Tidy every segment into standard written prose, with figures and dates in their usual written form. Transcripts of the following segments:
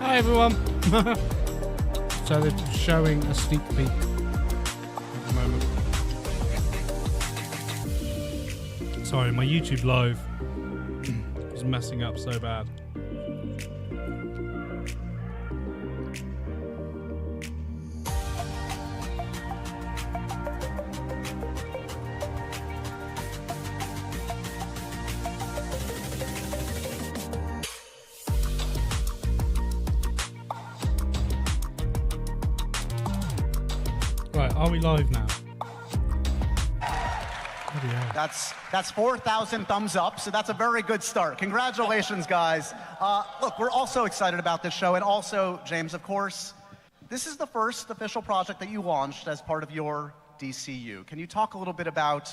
Hi everyone. So they're showing a sneak peek at the moment. Sorry, my YouTube live is messing up so bad. Right, are we live now? That's 4,000 thumbs up, so that's a very good start. Congratulations, guys. Look, we're also excited about this show, and also, James, of course, this is the first official project that you launched as part of your DCU. Can you talk a little bit about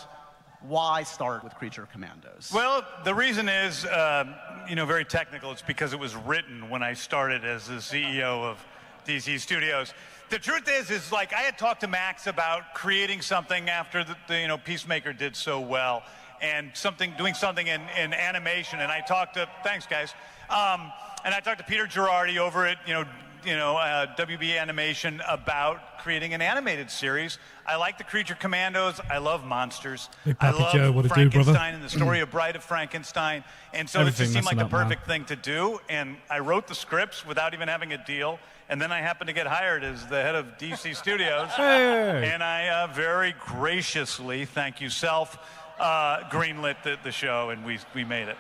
why start with Creature Commandos? Well, the reason is, very technical. It's because it was written when I started as the CEO of DC Studios. The truth is like I had talked to Max about creating something after the Peacemaker did so well, and doing something in animation. And I talked to, thanks guys, and I talked to Peter Girardi over at WB Animation about creating an animated series. I like the Creature Commandos. I love monsters. I love Frankenstein and the story of Bride of Frankenstein. And so it just seemed like the perfect thing to do. And I wrote the scripts without even having a deal. And then I happened to get hired as the head of DC Studios. Hey. And I very graciously, thank you, greenlit the show, and we made it.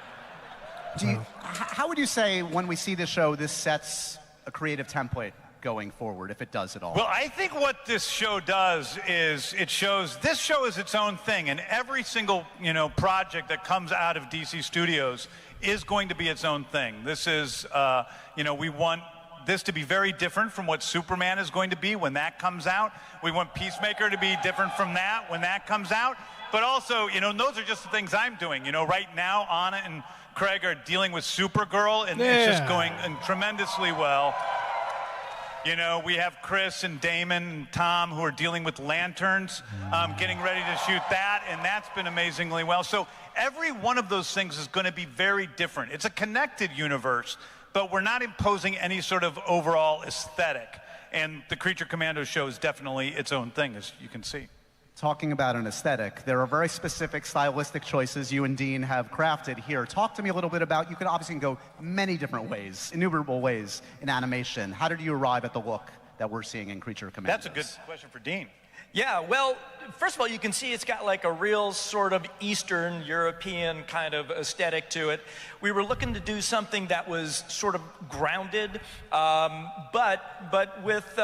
How would you say, when we see this show, this sets a creative template going forward, if it does at all? Well, I think what this show does is it shows this show is its own thing, and every single project that comes out of DC Studios is going to be its own thing. This is we want this to be very different from what Superman is going to be when that comes out. We want Peacemaker to be different from that when that comes out. But also, those are just the things I'm doing. Right now, Anna and Craig are dealing with Supergirl, and it's just going tremendously well. We have Chris and Damon and Tom who are dealing with Lanterns, getting ready to shoot that, and that's been amazingly well. So every one of those things is going to be very different. It's a connected universe, but we're not imposing any sort of overall aesthetic. And the Creature Commandos show is definitely its own thing, as you can see. Talking about an aesthetic, there are very specific stylistic choices you and Dean have crafted here. Talk to me a little bit about, you could obviously go many different ways, innumerable ways in animation. How did you arrive at the look that we're seeing in Creature Commandos? That's a good question for Dean. Yeah, well, first of all, you can see it's got like a real sort of Eastern European kind of aesthetic to it. We were looking to do something that was sort of grounded, but with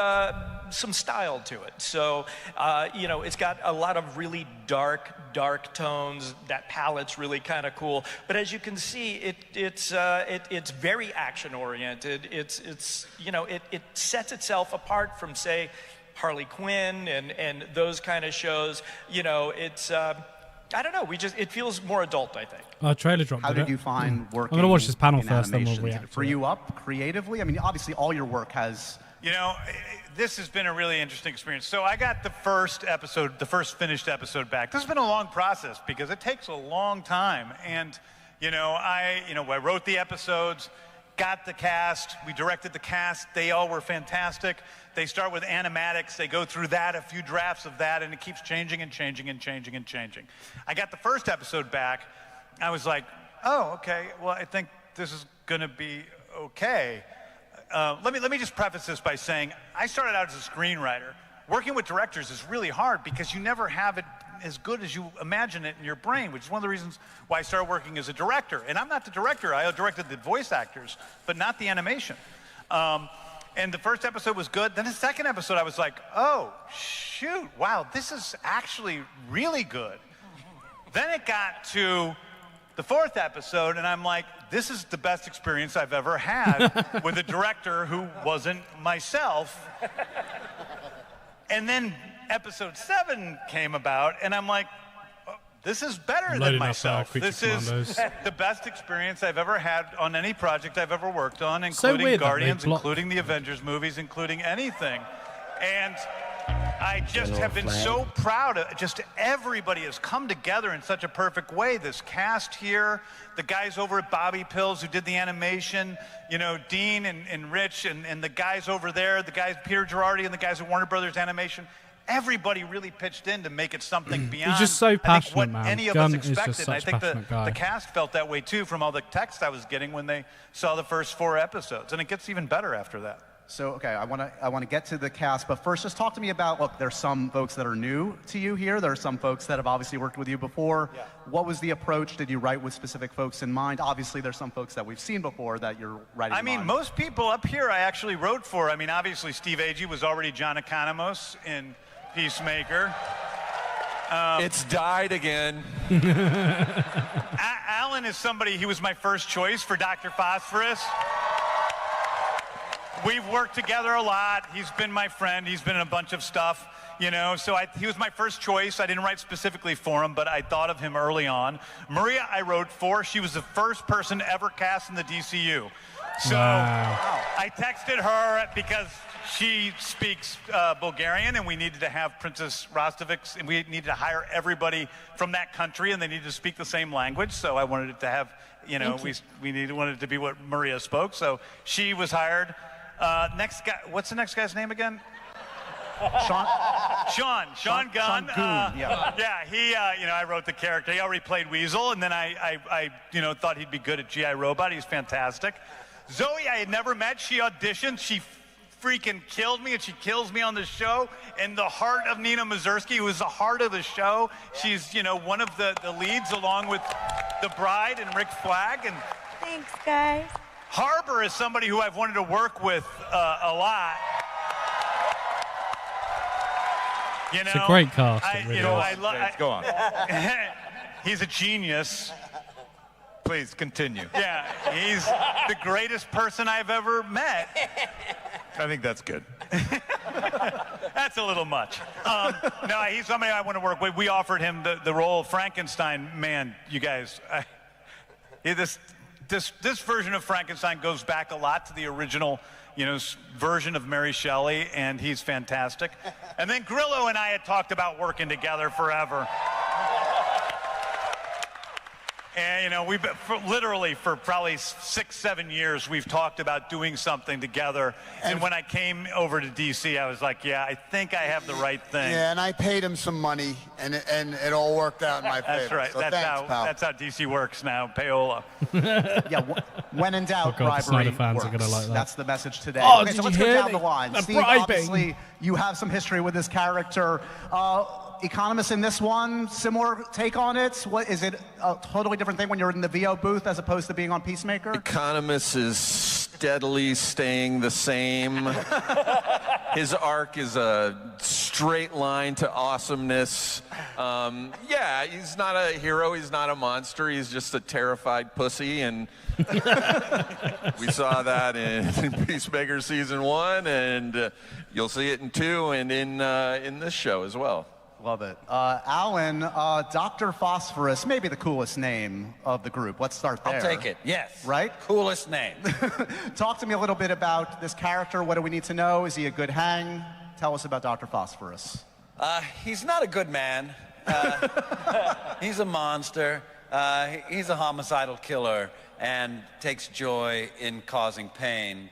some style to it. So, it's got a lot of really dark tones. That palette's really kind of cool. But as you can see, it's very action oriented. It sets itself apart from, say, Harley Quinn and those kind of shows. It's I don't know. It feels more adult, I think. Trailer drop. How did you find working? I'm gonna watch this panel in first, then we'll animation? react. Did it free you up creatively? I mean, obviously, all your work has. This has been a really interesting experience. So I got the first finished episode back. This has been a long process because it takes a long time. And I wrote the episodes, got the cast, we directed the cast. They all were fantastic. They start with animatics. They go through that, a few drafts of that, and it keeps changing and changing and changing and changing. I got the first episode back. I was like, oh, okay. Well, I think this is going to be okay. Let me just preface this by saying I started out as a screenwriter. Working with directors is really hard because you never have it as good as you imagine it in your brain, which is one of the reasons why I started working as a director. And I'm not the director. I directed the voice actors, but not the animation. And the first episode was good. Then the second episode, I was like, oh, shoot, wow, this is actually really good. Then it got to the fourth episode, and I'm like, this is the best experience I've ever had with a director who wasn't myself. And then episode 7 came about, and I'm like, oh, this is better than myself. This is the best experience I've ever had on any project I've ever worked on, including Guardians, including the Avengers movies, including anything. And I just have been so proud of just everybody has come together in such a perfect way. This cast here, the guys over at Bobby Pills who did the animation, you know, Dean and Rich and the guys over there, the guys, Peter Girardi and the guys at Warner Brothers Animation. Everybody really pitched in to make it something beyond He's just so passionate, what man. any of Gunn us is just expected. such I think a passionate guy. the cast felt that way too from all the text I was getting when they saw the first 4 episodes. And it gets even better after that. So, okay, I want to get to the cast, but first just talk to me about, look, there's some folks that are new to you here. There are some folks that have obviously worked with you before. Yeah. What was the approach? Did you write with specific folks in mind? Obviously, there's some folks that we've seen before that you're writing I mean, most people up here I actually wrote for. I mean, obviously, Steve Agee was already John Economos in Peacemaker. It's died again. Alan is somebody, he was my first choice for Dr. Phosphorus. We've worked together a lot. He's been my friend. He's been in a bunch of stuff, you know, so he was my first choice. I didn't write specifically for him, but I thought of him early on. Maria I wrote for. She was the first person ever cast in the DCU. So I texted her because she speaks Bulgarian, and we needed to have Princess Rostovic's, and we needed to hire everybody from that country, and they needed to speak the same language. So I wanted it to have, you know, wanted it to be what Maria spoke. So she was hired. Next guy, what's the next guy's name again? Sean Gunn. Yeah, he, you know, I wrote the character. He already played Weasel, and then I you know, thought he'd be good at G.I. Robot. He's fantastic. Zoe, I had never met. She auditioned. She freaking killed me, and she kills me on the show. And the heart of Nina Mazursky, who is the heart of the show. She's, you know, one of the leads along with the Bride and Rick Flag. And thanks, guys. Harbor is somebody who I've wanted to work with a lot. You know, it's a great cast. You know, Go on. He's a genius. Please continue. Yeah, he's the greatest person I've ever met. I think that's good. That's a little much. No, he's somebody I want to work with. We offered him the role of Frankenstein. Man, you guys, this version of Frankenstein goes back a lot to the original, you know, version of Mary Shelley, and he's fantastic. And then Grillo and I had talked about working together forever. And, you know, we've been, literally for probably 6-7 years, we've talked about doing something together. And when I came over to DC, I was like, yeah, I think I have the right thing. Yeah, and I paid him some money, and it all worked out in my favor. That's right. So that's how DC works now, payola. Yeah, when in doubt, God, bribery fans works. are gonna like that. That's the message today. Oh, okay, did so let's you go hear down the line. the Steve, bribing? obviously, you have some history with this character. Economist in this one, similar take on it? What is it a totally different thing when you're in the VO booth as opposed to being on Peacemaker? Economist is steadily staying the same. His arc is a straight line to awesomeness. Yeah, he's not a hero, he's not a monster, he's just a terrified pussy, and we saw that in Peacemaker Season 1, and you'll see it in 2 and in this show as well. Love it. Alan, Dr. Phosphorus, maybe the coolest name of the group. Let's start there. I'll take it, yes. Right? Coolest name. Talk to me a little bit about this character. What do we need to know? Is he a good hang? Tell us about Dr. Phosphorus. He's not a good man. He's a monster. He's a homicidal killer and takes joy in causing pain.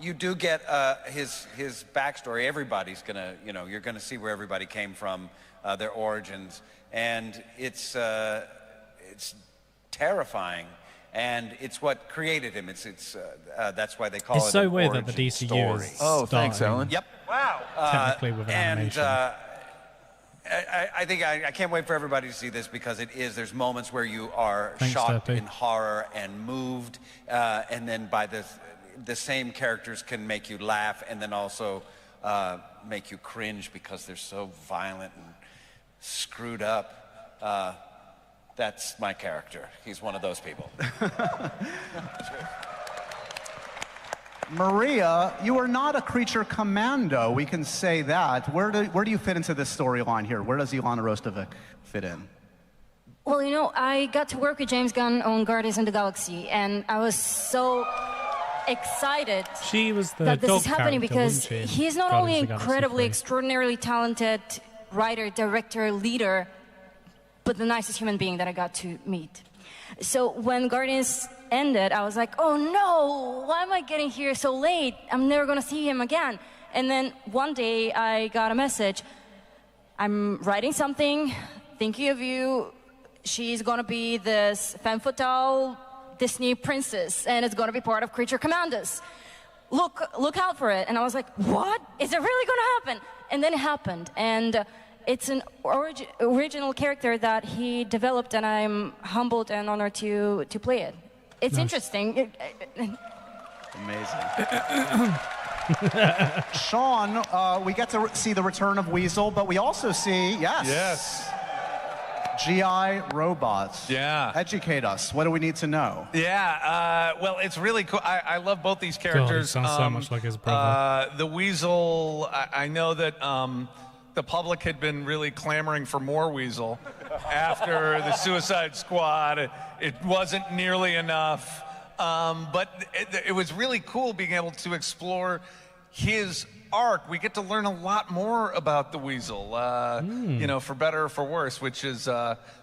You do get his backstory. Everybody's gonna, you know, you're gonna see where everybody came from, their origins, and it's terrifying, and it's what created him. That's why they call it. It's so an weird that the origin DCU story. is Oh, thanks, Alan. Yep. Wow. technically with animation. I think I can't wait for everybody to see this because there's moments where you are Thanks, shocked Deppy. in horror and moved, and then by the same characters can make you laugh and then also make you cringe because they're so violent and screwed up. That's my character. He's one of those people. Maria, you are not a creature commando. We can say that. Where do you fit into this storyline here? Where does Ilana Rostovic fit in? Well, you know, I got to work with James Gunn on Guardians of the Galaxy, and I was so... excited She was the that this dog is happening character, because wasn't she, in he's not Guardians only of the Galaxy incredibly 3? extraordinarily talented writer, director, leader, but the nicest human being that I got to meet. So when Guardians ended, I was like, oh no, why am I getting here so late? I'm never gonna see him again. And then one day I got a message. I'm writing something, thinking of you. She's gonna be this femme fatale Disney princess, and it's gonna be part of Creature Commandos. Look out for it. And I was like, what? Is it really gonna happen? And then it happened. And it's an original character that he developed, and I'm humbled and honored to play it. It's interesting. Amazing. Sean, we get to see the return of Weasel, but we also see, yes. GI robots. Yeah. Educate us. What do we need to know? Yeah, well, it's really cool. I love both these characters. God, he sounds so much like his brother. The Weasel, I know that the public had been really clamoring for more Weasel after the Suicide Squad. It wasn't nearly enough. But it was really cool being able to explore his arc. We get to learn a lot more about the Weasel, you know, for better or for worse, which is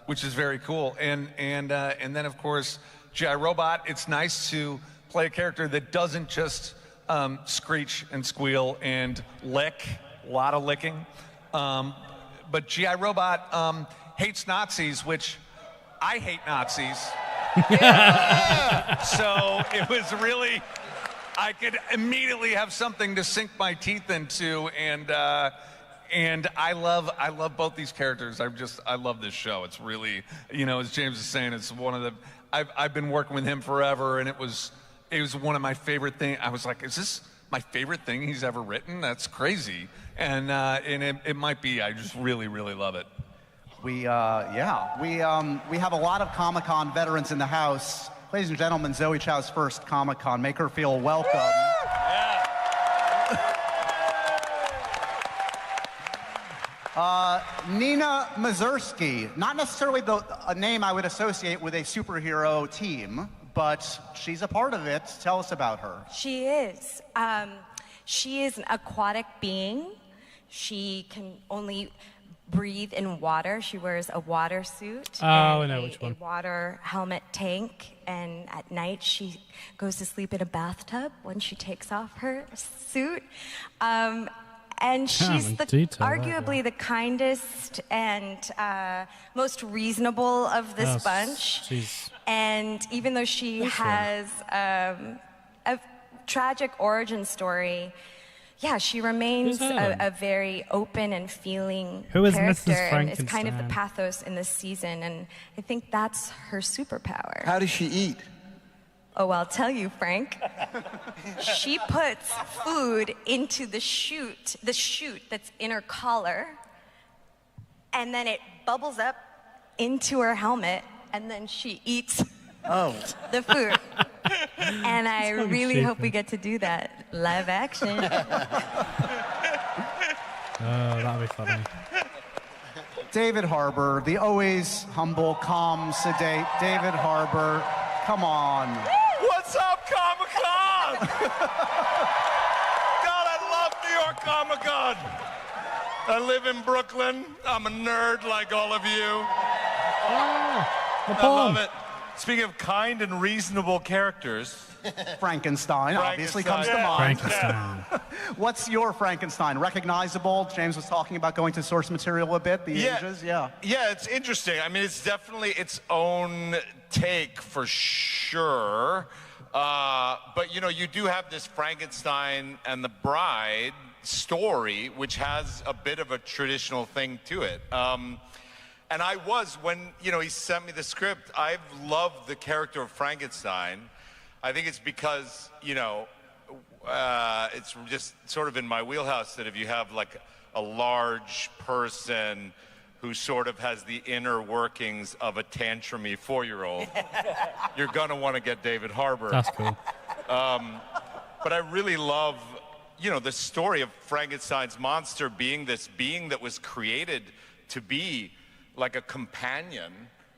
very cool. And then of course, G.I. Robot. It's nice to play a character that doesn't just screech and squeal and lick, a lot of licking. But G.I. Robot hates Nazis, which I hate Nazis. So it was really. I could immediately have something to sink my teeth into, and I love both these characters. I love this show. It's really, you know, as James is saying, it's one of the. I've been working with him forever, and it was one of my favorite things. I was like, is this my favorite thing he's ever written? That's crazy, and it might be. I just really love it. We have a lot of Comic-Con veterans in the house. Ladies and gentlemen, Zoe Chow's first Comic-Con. Make her feel welcome. Nina Mazursky, not necessarily a name I would associate with a superhero team, but she's a part of it. Tell us about her. She is. She is an aquatic being. She can only breathe in water. She wears a water suit. Oh, I know which one. A water helmet tank. And at night, she goes to sleep in a bathtub when she takes off her suit. And she's arguably the kindest and most reasonable of this bunch. Jeez. And even though she has a tragic origin story, yeah, she remains a very open and feeling character, and it's kind of the pathos in this season, and I think that's her superpower. How does she eat? Oh, I'll tell you, Frank. She puts food into the chute that's in her collar, and then it bubbles up into her helmet, and then she eats the food. And I really hope we get to do that live action. Oh, that'll be funny. David Harbour, the always humble, calm, sedate David Harbour. Come on. What's up, Comic-Con? God, I love New York Comic-Con. I live in Brooklyn. I'm a nerd like all of you. I love it. Speaking of kind and reasonable characters, Frankenstein obviously comes to mind. Frankenstein. What's your Frankenstein? Recognizable? James was talking about going to source material a bit, the ages, Yeah, it's interesting. I mean, it's definitely its own take for sure. But, you know, you do have this Frankenstein and the Bride story, which has a bit of a traditional thing to it. And I was, when, you know, he sent me the script, I've loved the character of Frankenstein. I think it's because, you know, it's just sort of in my wheelhouse that if you have like a large person who sort of has the inner workings of a tantrumy 4-year-old, you're gonna want to get David Harbour. That's cool. But I really love, you know, the story of Frankenstein's monster being this being that was created to be like a companion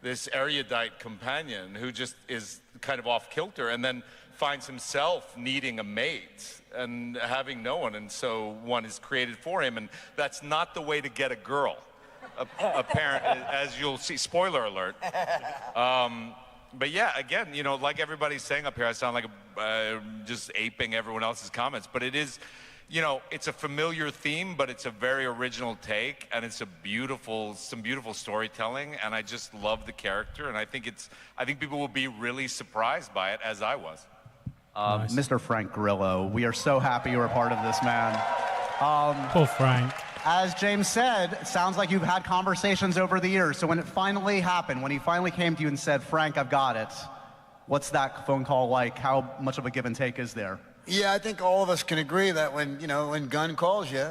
this erudite companion who just is kind of off kilter and then finds himself needing a mate and having no one, and so one is created for him, and that's not the way to get a girl, apparently, as you'll see. Spoiler alert. But yeah, again, you know, like everybody's saying up here, I sound like just aping everyone else's comments, but it is, you know, it's a familiar theme, but it's a very original take, and it's a beautiful, some beautiful storytelling, and I just love the character, and I think people will be really surprised by it, as I was. Nice. Mr. Frank Grillo, we are so happy you're a part of this, man. Poor Frank. As James said, it sounds like you've had conversations over the years. So when it finally happened, when he finally came to you and said, Frank, I've got it, what's that phone call like? How much of a give and take is there? Yeah, I think all of us can agree that when Gunn calls you,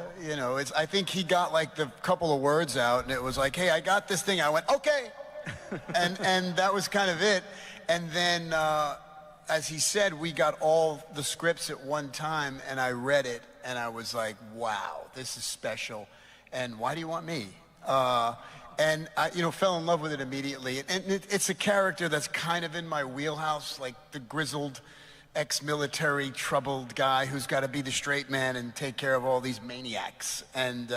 I think he got like the couple of words out, and it was like, hey, I got this thing. I went, okay. and that was kind of it. And then, as he said, we got all the scripts at one time, and I read it, and I was like, wow, this is special, and why do you want me? And I, fell in love with it immediately. And it's a character that's kind of in my wheelhouse, like the grizzled, ex-military, troubled guy who's got to be the straight man and take care of all these maniacs. And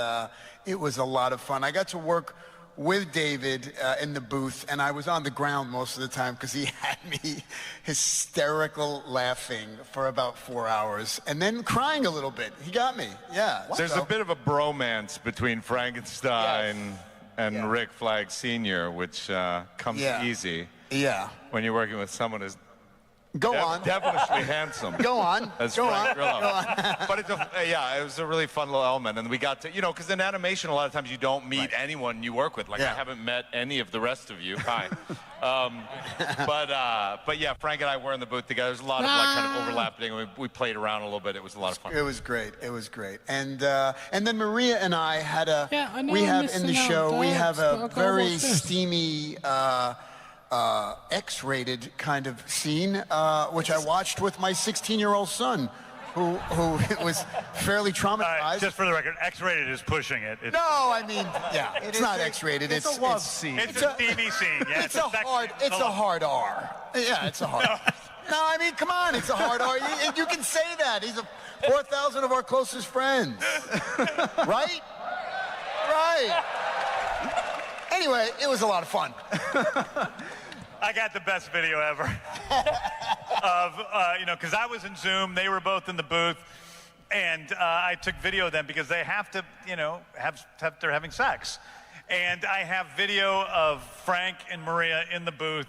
it was a lot of fun. I got to work with David in the booth, and I was on the ground most of the time because he had me hysterical laughing for about 4 hours and then crying a little bit. He got me, yeah. There's a bit of a bromance between Frankenstein and Rick Flag Sr., which comes easy when you're working with someone who's devilishly handsome. Go on. That's Go Frank on. Grillo. Go on. But it was a really fun little element, and we got to, because in animation a lot of times you don't meet anyone you work with. Like I haven't met any of the rest of you. Hi. But yeah, Frank and I were in the booth together. There's a lot of like kind of overlapping. We played around a little bit. It was a lot of fun. It was great. It was great. And then Maria and I had I know we I'm have in the missing show out. we have I've a got to very watch this. steamy X-rated kind of scene, which I watched with my 16-year-old son, who was fairly traumatized. Just for the record, X-rated is pushing it. No, I mean, it's not X-rated. It's a love scene. It's a steamy scene. Yeah, It's a hard R. Yeah, it's a hard. No, I mean, come on, it's a hard R. You can say that. He's 4,000 of our closest friends, right? Right. Anyway, it was a lot of fun. I got the best video ever of, because I was in Zoom, they were both in the booth, and I took video of them because they have to, they're having sex. And I have video of Frank and Maria in the booth,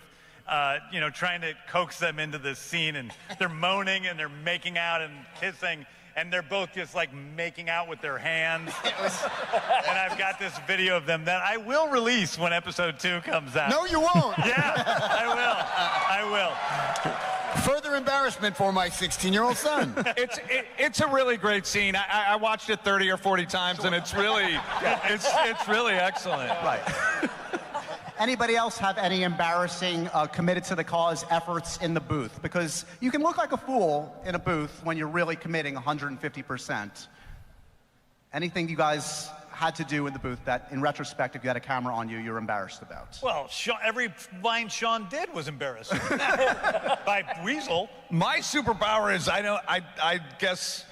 trying to coax them into this scene, and they're moaning and they're making out and kissing. And they're both just like making out with their hands. And I've got this video of them that I will release when episode 2 comes out. No, you won't. Yeah, I will. Further embarrassment for my 16-year-old son. It's a really great scene. I watched it 30 or 40 times, and it's really excellent. Right. Anybody else have any embarrassing committed to the cause efforts in the booth? Because you can look like a fool in a booth when you're really committing 150%. Anything you guys had to do in the booth that, in retrospect, if you had a camera on you, you're embarrassed about? Well, every line Sean did was embarrassing. By Weasel. My superpower is I guess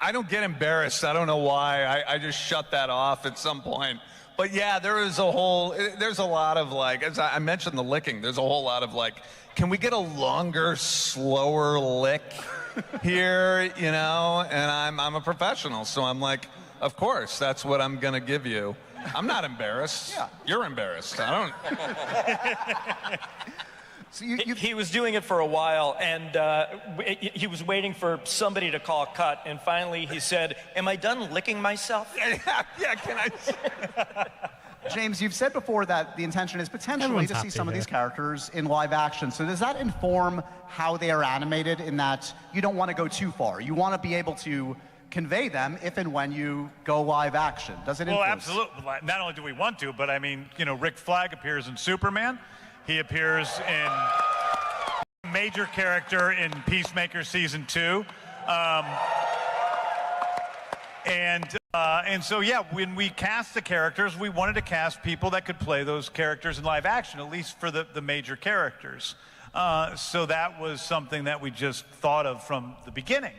I don't get embarrassed. I don't know why. I just shut that off at some point. But yeah, there's a lot of like, as I mentioned the licking, there's a whole lot of like, can we get a longer, slower lick here, And I'm a professional, so I'm like, of course, that's what I'm gonna give you. I'm not embarrassed. Yeah. You're embarrassed. I don't. So he was doing it for a while, and he was waiting for somebody to call cut, and finally he said, am I done licking myself? Yeah, can I? James, you've said before that the intention is potentially Everyone's to see happy some of here. these characters in live action. So does that inform how they are animated, in that you don't want to go too far? You want to be able to convey them if and when you go live action. Does it influence? Well, absolutely. Not only do we want to, but I mean, Rick Flag appears in Superman. He appears in major character in Peacemaker Season 2. And And so, yeah, when we cast the characters, we wanted to cast people that could play those characters in live action, at least for the major characters. So that was something that we just thought of from the beginning.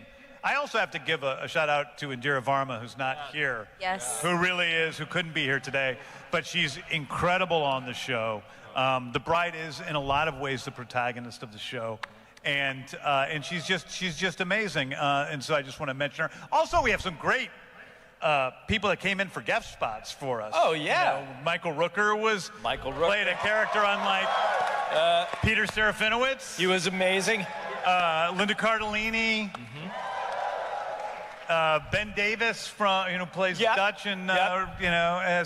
I also have to give a shout out to Indira Varma, who's not here. Yes. Who really is, who couldn't be here today, but she's incredible on the show. The bride is, in a lot of ways, the protagonist of the show. And she's just amazing. And so I just want to mention her. Also, we have some great people that came in for guest spots for us. Oh, yeah. You know, Michael Rooker played a character unlike Peter Serafinowicz. He was amazing. Linda Cardellini. Ben Davis who plays Dutch, and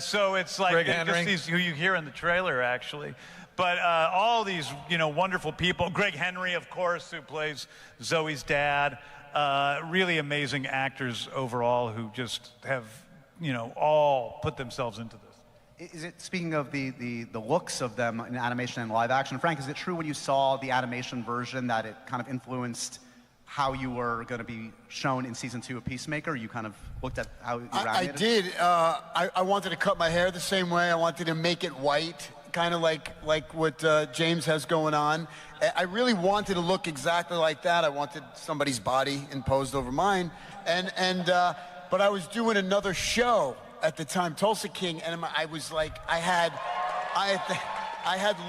so it's like Greg just Henry. these who you hear in the trailer actually. But all these wonderful people. Greg Henry, of course, who plays Zoe's dad. Really amazing actors overall who just have all put themselves into this. Is it, speaking of the looks of them in animation and live action, Frank, is it true when you saw the animation version that it kind of influenced how you were going to be shown in season 2 of Peacemaker? You kind of looked at how you were I animated? did. I wanted to cut my hair the same way. I wanted to make it white, kind of like what James has going on. I really wanted to look exactly like that. I wanted somebody's body imposed over mine. But I was doing another show at the time, Tulsa King, and I was like, I had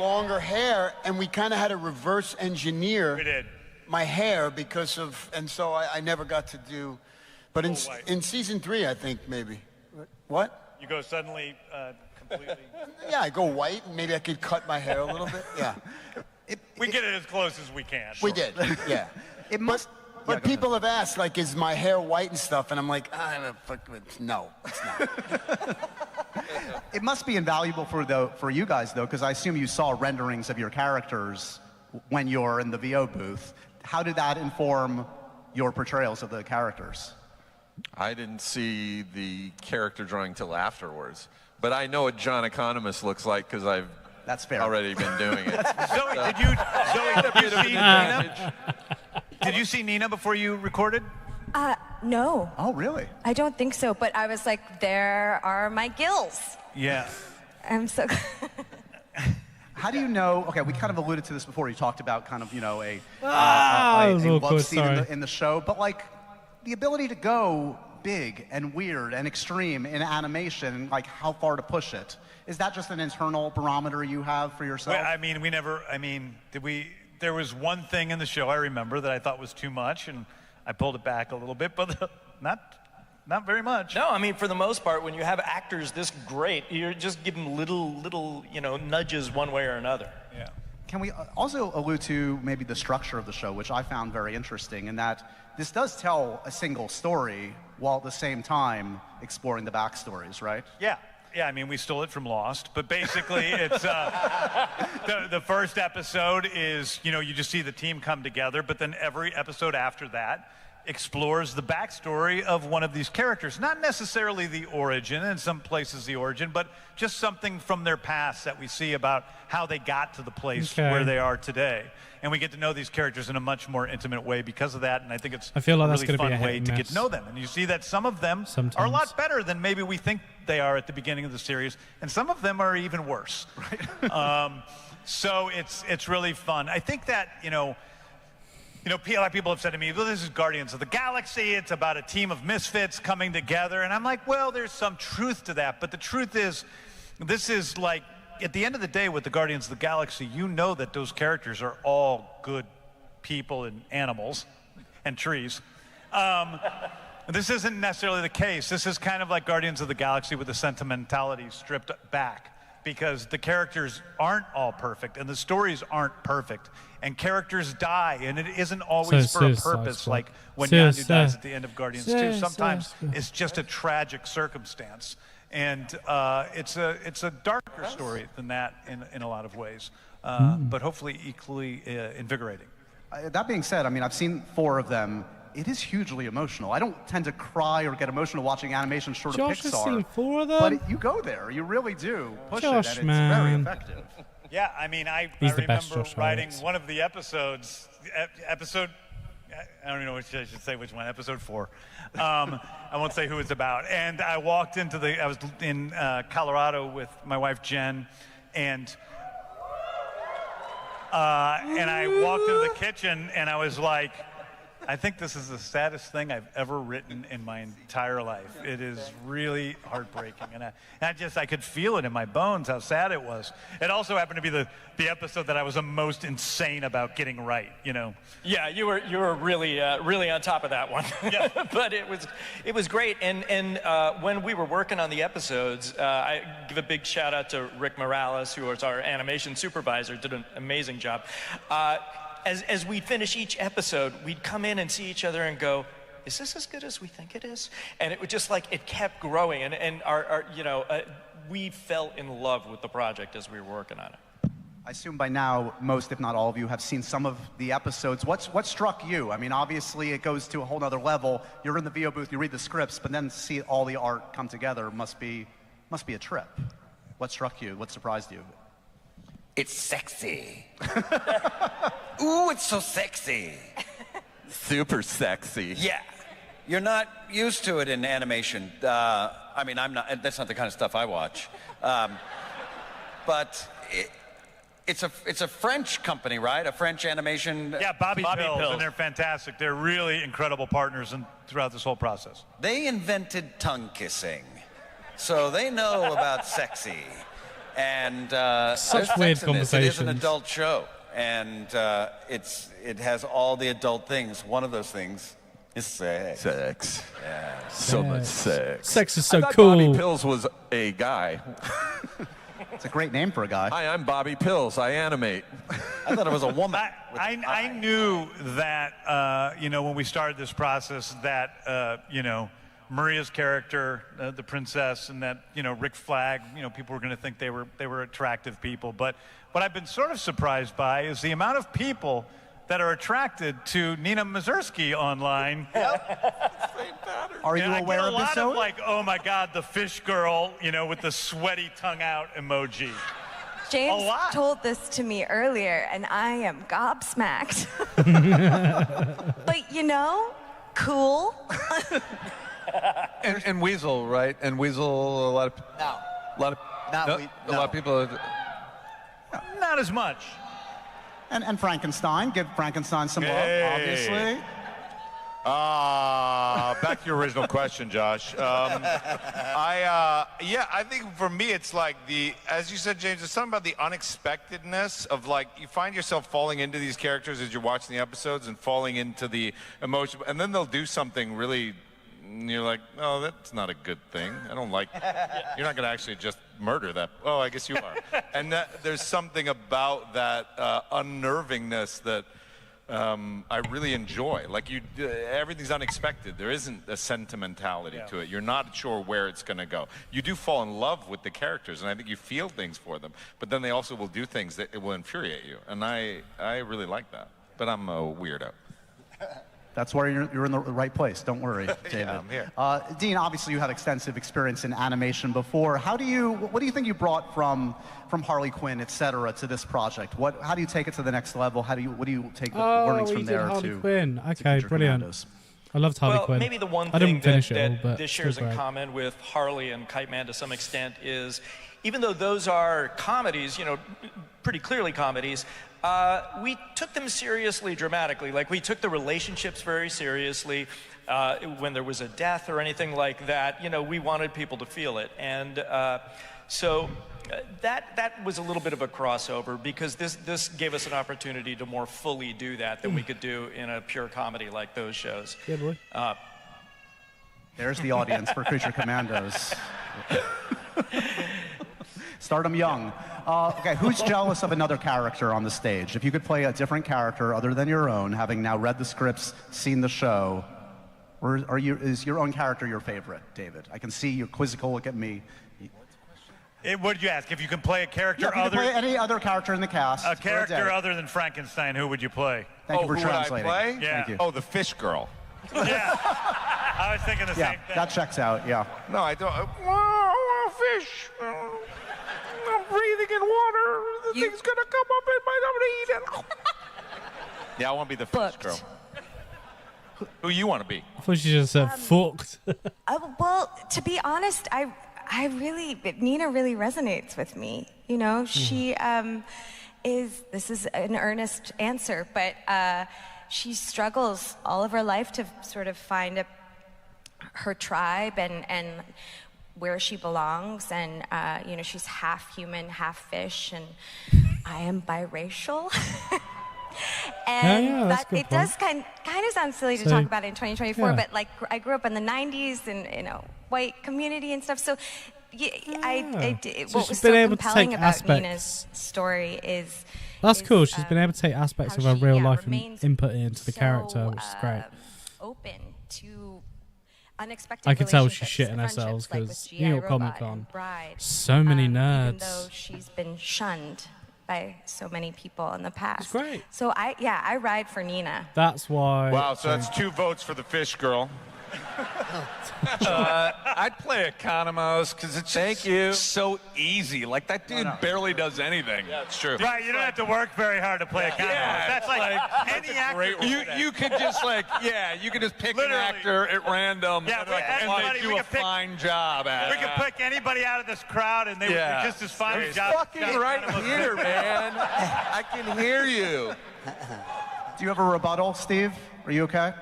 longer hair, and we kind of had to reverse engineer. We did. My hair because of, and so I never got to do, but in season 3, I think maybe. What? You go suddenly completely. Yeah, I go white, and maybe I could cut my hair a little bit. Yeah. We get it as close as we can. We did, yeah. It must. But people have asked, like, is my hair white and stuff? And I'm like, no, it's not. It must be invaluable for you guys, though, because I assume you saw renderings of your characters when you're in the VO booth. How did that inform your portrayals of the characters? I didn't see the character drawing till afterwards, but I know what John Economist looks like because I've already been doing it. Zoe, did you see Nina? Did you see Nina before you recorded? No. Oh, really? I don't think so, but I was like, there are my gills. Yeah. I'm so... How do you know? Okay, we kind of alluded to this before. You talked about kind of, a love scene in the show, but like the ability to go big and weird and extreme in animation, like how far to push it. Is that just an internal barometer you have for yourself? Well, there was one thing in the show I remember that I thought was too much, and I pulled it back a little bit, but not very much. No, I mean, for the most part, when you have actors this great, you're just giving little, nudges one way or another. Yeah. Can we also allude to maybe the structure of the show, which I found very interesting, in that this does tell a single story while at the same time exploring the backstories, right? Yeah. Yeah, I mean, we stole it from Lost, but basically it's the first episode is, you just see the team come together, but then every episode after that explores the backstory of one of these characters. Not necessarily the origin, in some places the origin, but just something from their past that we see about how they got to the place where they are today. And we get to know these characters in a much more intimate way because of that, and I think it's I feel like a that's really gonna be fun a way hit to and get to know them. And you see that some of them are a lot better than maybe we think they are at the beginning of the series, and some of them are even worse. Right? So it's really fun. I think that, a lot of people have said to me, well, this is Guardians of the Galaxy. It's about a team of misfits coming together. And I'm like, well, there's some truth to that. But the truth is, this is like, at the end of the day with the Guardians of the Galaxy, you know that those characters are all good people and animals and trees. This isn't necessarily the case. This is kind of like Guardians of the Galaxy with the sentimentality stripped back, because the characters aren't all perfect and the stories aren't perfect, and characters die, and it isn't always for a purpose, like when Yondu dies at the end of Guardians 2. Sometimes it's just a tragic circumstance, and it's a darker story than that in a lot of ways, but hopefully equally invigorating. That being said, I mean, I've seen 4 of them. It is hugely emotional. I don't tend to cry or get emotional watching animation short of Pixar. Josh has seen 4 of them? But you go there. You really do push Josh, it, and man. it's very effective. Yeah, I mean, I He's the best remember Josh writing Alex. one of the episodes, episode I don't even know which I should say which one, episode 4. I won't say who it's about. And I walked into I was in Colorado with my wife, Jen, and I walked into the kitchen and I was like, I think this is the saddest thing I've ever written in my entire life. It is really heartbreaking. And I could feel it in my bones how sad it was. It also happened to be the episode that I was the most insane about getting right, you know? Yeah, you were really on top of that one. Yeah. But it was great. And when we were working on the episodes, I give a big shout out to Rick Morales, who was our animation supervisor, did an amazing job. As we'd finish each episode, we'd come in and see each other and go, is this as good as we think it is? And it was just like, it kept growing. And we fell in love with the project as we were working on it. I assume by now, most, if not all of you, have seen some of the episodes. What struck you? I mean, obviously, it goes to a whole nother level. You're in the VO booth, you read the scripts, but then see all the art come together must be a trip. What struck you? What surprised you? It's sexy. Ooh, it's so sexy. Super sexy. Yeah. You're not used to it in animation. I mean, that's not the kind of stuff I watch. But it's a French company, right? A French animation. Yeah, Bobby Pills, and they're fantastic. They're really incredible partners throughout this whole process. They invented tongue kissing. So they know about sexy. And such there's weird sex in this. It is an conversations. adult show, and it has all the adult things. One of those things is sex. Sex. Yeah. So much sex. Sex is so I thought cool. Bobby Pills was a guy. It's a great name for a guy. Hi, I'm Bobby Pills. I animate. I thought it was a woman. I knew that, when we started this process that, Maria's character, the princess, and that, Rick Flag, people were going to think they were attractive people. But what I've been sort of surprised by is the amount of people that are attracted to Nina Mazursky online. Are you aware of this? I get a lot of like, oh my God, the fish girl, with the sweaty tongue out emoji. James told this to me earlier, and I am gobsmacked. But cool. And Weasel, right? And Weasel, a lot of people. Not as much. And Frankenstein. Give Frankenstein some love, obviously. Back to your original question, Josh. I think for me it's like as you said, James, it's something about the unexpectedness of like you find yourself falling into these characters as you're watching the episodes and falling into the emotion, and then they'll do something really. And you're like, oh, that's not a good thing. I don't like. You're not going to actually just murder that. Oh, I guess you are. And there's something about that unnervingness that I really enjoy. Like everything's unexpected. There isn't a sentimentality to it. You're not sure where it's going to go. You do fall in love with the characters, and I think you feel things for them. But then they also will do things that will infuriate you, and I really like that. But I'm a weirdo. That's where you're in the right place. Don't worry, David. Yeah, I'm here. Dean, obviously you have extensive experience in animation before. What do you think you brought from Harley Quinn, et cetera, to this project? How do you take it to the next level? What do you take the learnings from there Harley to Quinn. Okay, to brilliant. Commandos? I loved Harley Quinn. Maybe the one I thing didn't finish that it all, but this still shares in great. common with Harley and Kite Man to some extent is, even though those are comedies, pretty clearly comedies, we took them seriously dramatically. Like, we took the relationships very seriously. When there was a death or anything like that, we wanted people to feel it. And so that was a little bit of a crossover, because this gave us an opportunity to more fully do that than we could do in a pure comedy like those shows. Yeah, boy. There's the audience for Creature Commandos. Start them young. Okay, who's jealous of another character on the stage? If you could play a different character other than your own, having now read the scripts, seen the show, is your own character your favorite, David? I can see you're quizzical. Look at me. What did you ask? If you can play a character if you could play any other character in the cast. A character other than Frankenstein, who would you play? Thank you for who translating. Would I play? Yeah. Thank you. Oh, the fish girl. Yeah. I was thinking the same thing. That checks out, yeah. No, I don't. I want a fish. I'm breathing in water. The thing's gonna come up in my. I'm gonna eat it. Yeah, I want to be the fish girl. who you want to be. I thought she just said fucked. Well, to be honest, I really, Nina really resonates with me. You know, she this is an earnest answer, but she struggles all of her life to sort of find her tribe and where she belongs. And, you know, she's half human, half fish, and I am biracial. And it does kind of sound silly to talk about it in 2024, but like I grew up in the 90s and, you know, white community and stuff. So what was so compelling about Nina's story is cool. She's been able to take aspects of her real life and input it into the character, which is great. Open to unexpected. I can tell she's shitting herself because New York Comic Con, so many nerds. Even though she's been shunned by so many people in the past. It's great. So I ride for Nina. That's why. Wow, so that's 2 votes for the fish girl. I'd play Economos because it's so easy. Like, that dude barely does anything. Yeah, it's true. Right, you don't have to work very hard to play Economos. Yeah, that's like any actor. You could just you could just pick an actor at random and they do a fine job at it. We could pick anybody out of this crowd and they would do just as fine a job. Fucking right here, man. I can hear you. Do you have a rebuttal, Steve? Are you okay?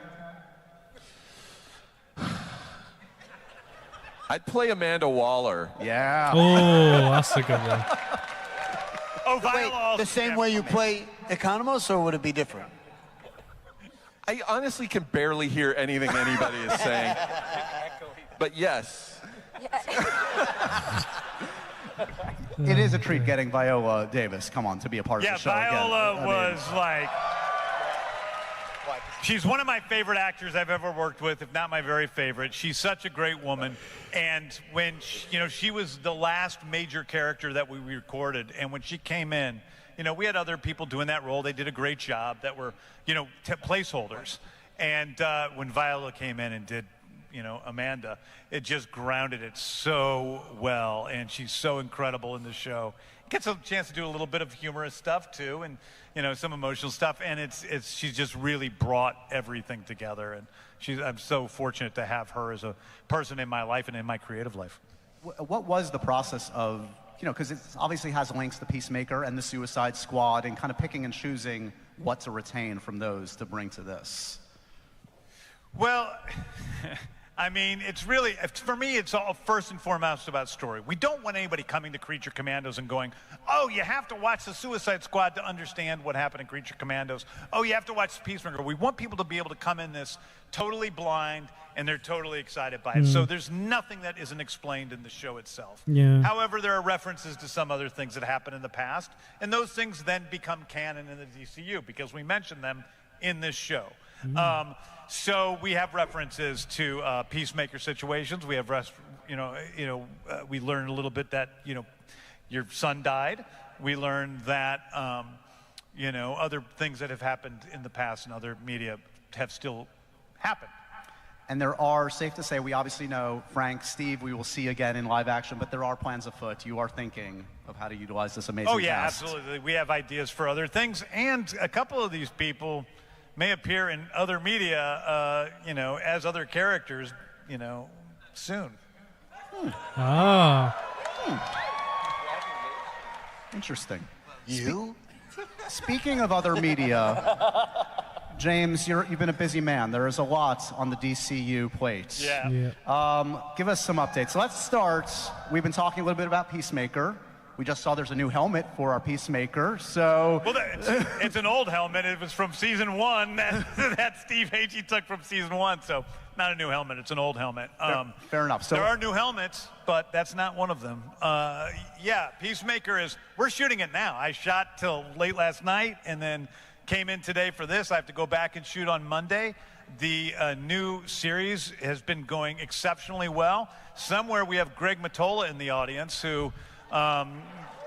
I'd play Amanda Waller. Yeah. Oh, that's a good one. Oh, Viola. The same way you play Economos, or would it be different? I honestly can barely hear anything anybody is saying. But yes. It is a treat getting Viola Davis, come on, to be a part of the show again. Viola was like... She's one of my favorite actors I've ever worked with, if not my very favorite. She's such a great woman. And when, she was the last major character that we recorded. And when she came in, we had other people doing that role. They did a great job that were, placeholders. And when Viola came in and did, Amanda, it just grounded it so well. And she's so incredible in the show. Gets a chance to do a little bit of humorous stuff too, and some emotional stuff, and she's just really brought everything together, and I'm so fortunate to have her as a person in my life and in my creative life. What was the process of, because it obviously has links to Peacemaker and the Suicide Squad, and kind of picking and choosing what to retain from those to bring to this? Well, I mean, it's really, for me, it's all first and foremost about story. We don't want anybody coming to Creature Commandos and going, oh, you have to watch the Suicide Squad to understand what happened in Creature Commandos. Oh, you have to watch Peacemaker. We want people to be able to come in this totally blind, and they're totally excited by it. So there's nothing that isn't explained in the show itself. Yeah. However, there are references to some other things that happened in the past, and those things then become canon in the DCU because we mentioned them in this show. So we have references to Peacemaker situations. We have, we learned a little bit that, your son died. We learned that, other things that have happened in the past in other media have still happened. And there are, safe to say, we obviously know Frank, Steve, we will see again in live action, but there are plans afoot. You are thinking of how to utilize this amazing cast. Absolutely. We have ideas for other things, and a couple of these people may appear in other media, as other characters, soon. Interesting. You? Speaking of other media, James, you've been a busy man. There is a lot on the DCU plate. Yeah. Give us some updates. So let's start. We've been talking a little bit about Peacemaker. We just saw there's a new helmet for our Peacemaker, so... Well, it's an old helmet. It was from season 1 that Steve Agee took from season 1, so not a new helmet. It's an old helmet. Fair enough. So there are new helmets, but that's not one of them. Peacemaker we're shooting it now. I shot till late last night and then came in today for this. I have to go back and shoot on Monday. The new series has been going exceptionally well. Somewhere we have Greg Mottola in the audience, who...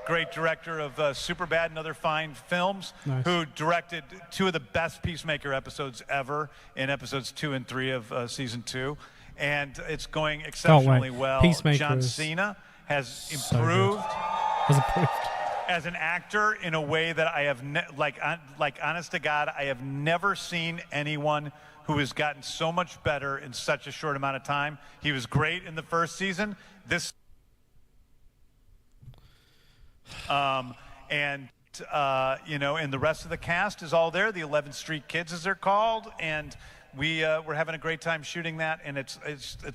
great director of Superbad and other fine films, who directed 2 of the best Peacemaker episodes ever in episodes 2 and 3 of season 2. And it's going exceptionally well. Peacemaker John Cena has improved. as an actor in a way that I have, like honest to God, I have never seen anyone who has gotten so much better in such a short amount of time. He was great in the first season. This, you know, and the rest of the cast is all there. The 11th Street Kids, as they're called, and we're having a great time shooting that. And it's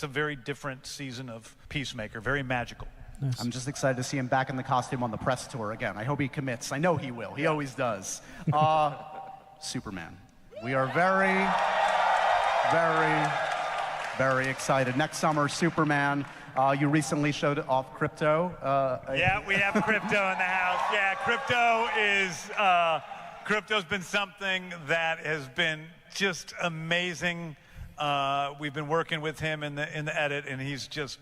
a very different season of Peacemaker, very magical. Nice. I'm just excited to see him back in the costume on the press tour again. I hope he commits. I know he will. He always does. Superman. We are very, very, very excited. Next summer, Superman. You recently showed off Crypto. Yeah, we have Crypto in the house. Yeah, Crypto's been something that has been just amazing. We've been working with him in the edit, and he's just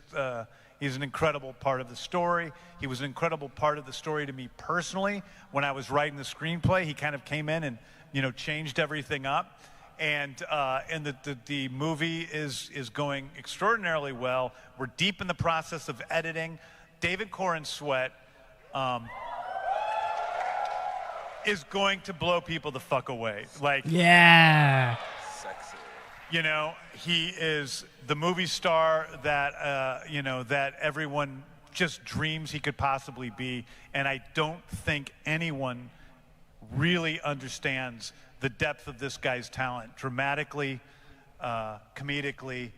he's an incredible part of the story. He was an incredible part of the story to me personally. When I was writing the screenplay, he kind of came in and, you know, changed everything up. And the movie is going extraordinarily well. We're deep in the process of editing. David Corn Sweat is going to blow people the fuck away. Like, yeah. Sexy. You know, he is the movie star that, you know, that everyone just dreams he could possibly be. And I don't think anyone really understands the depth of this guy's talent. Dramatically, comedically,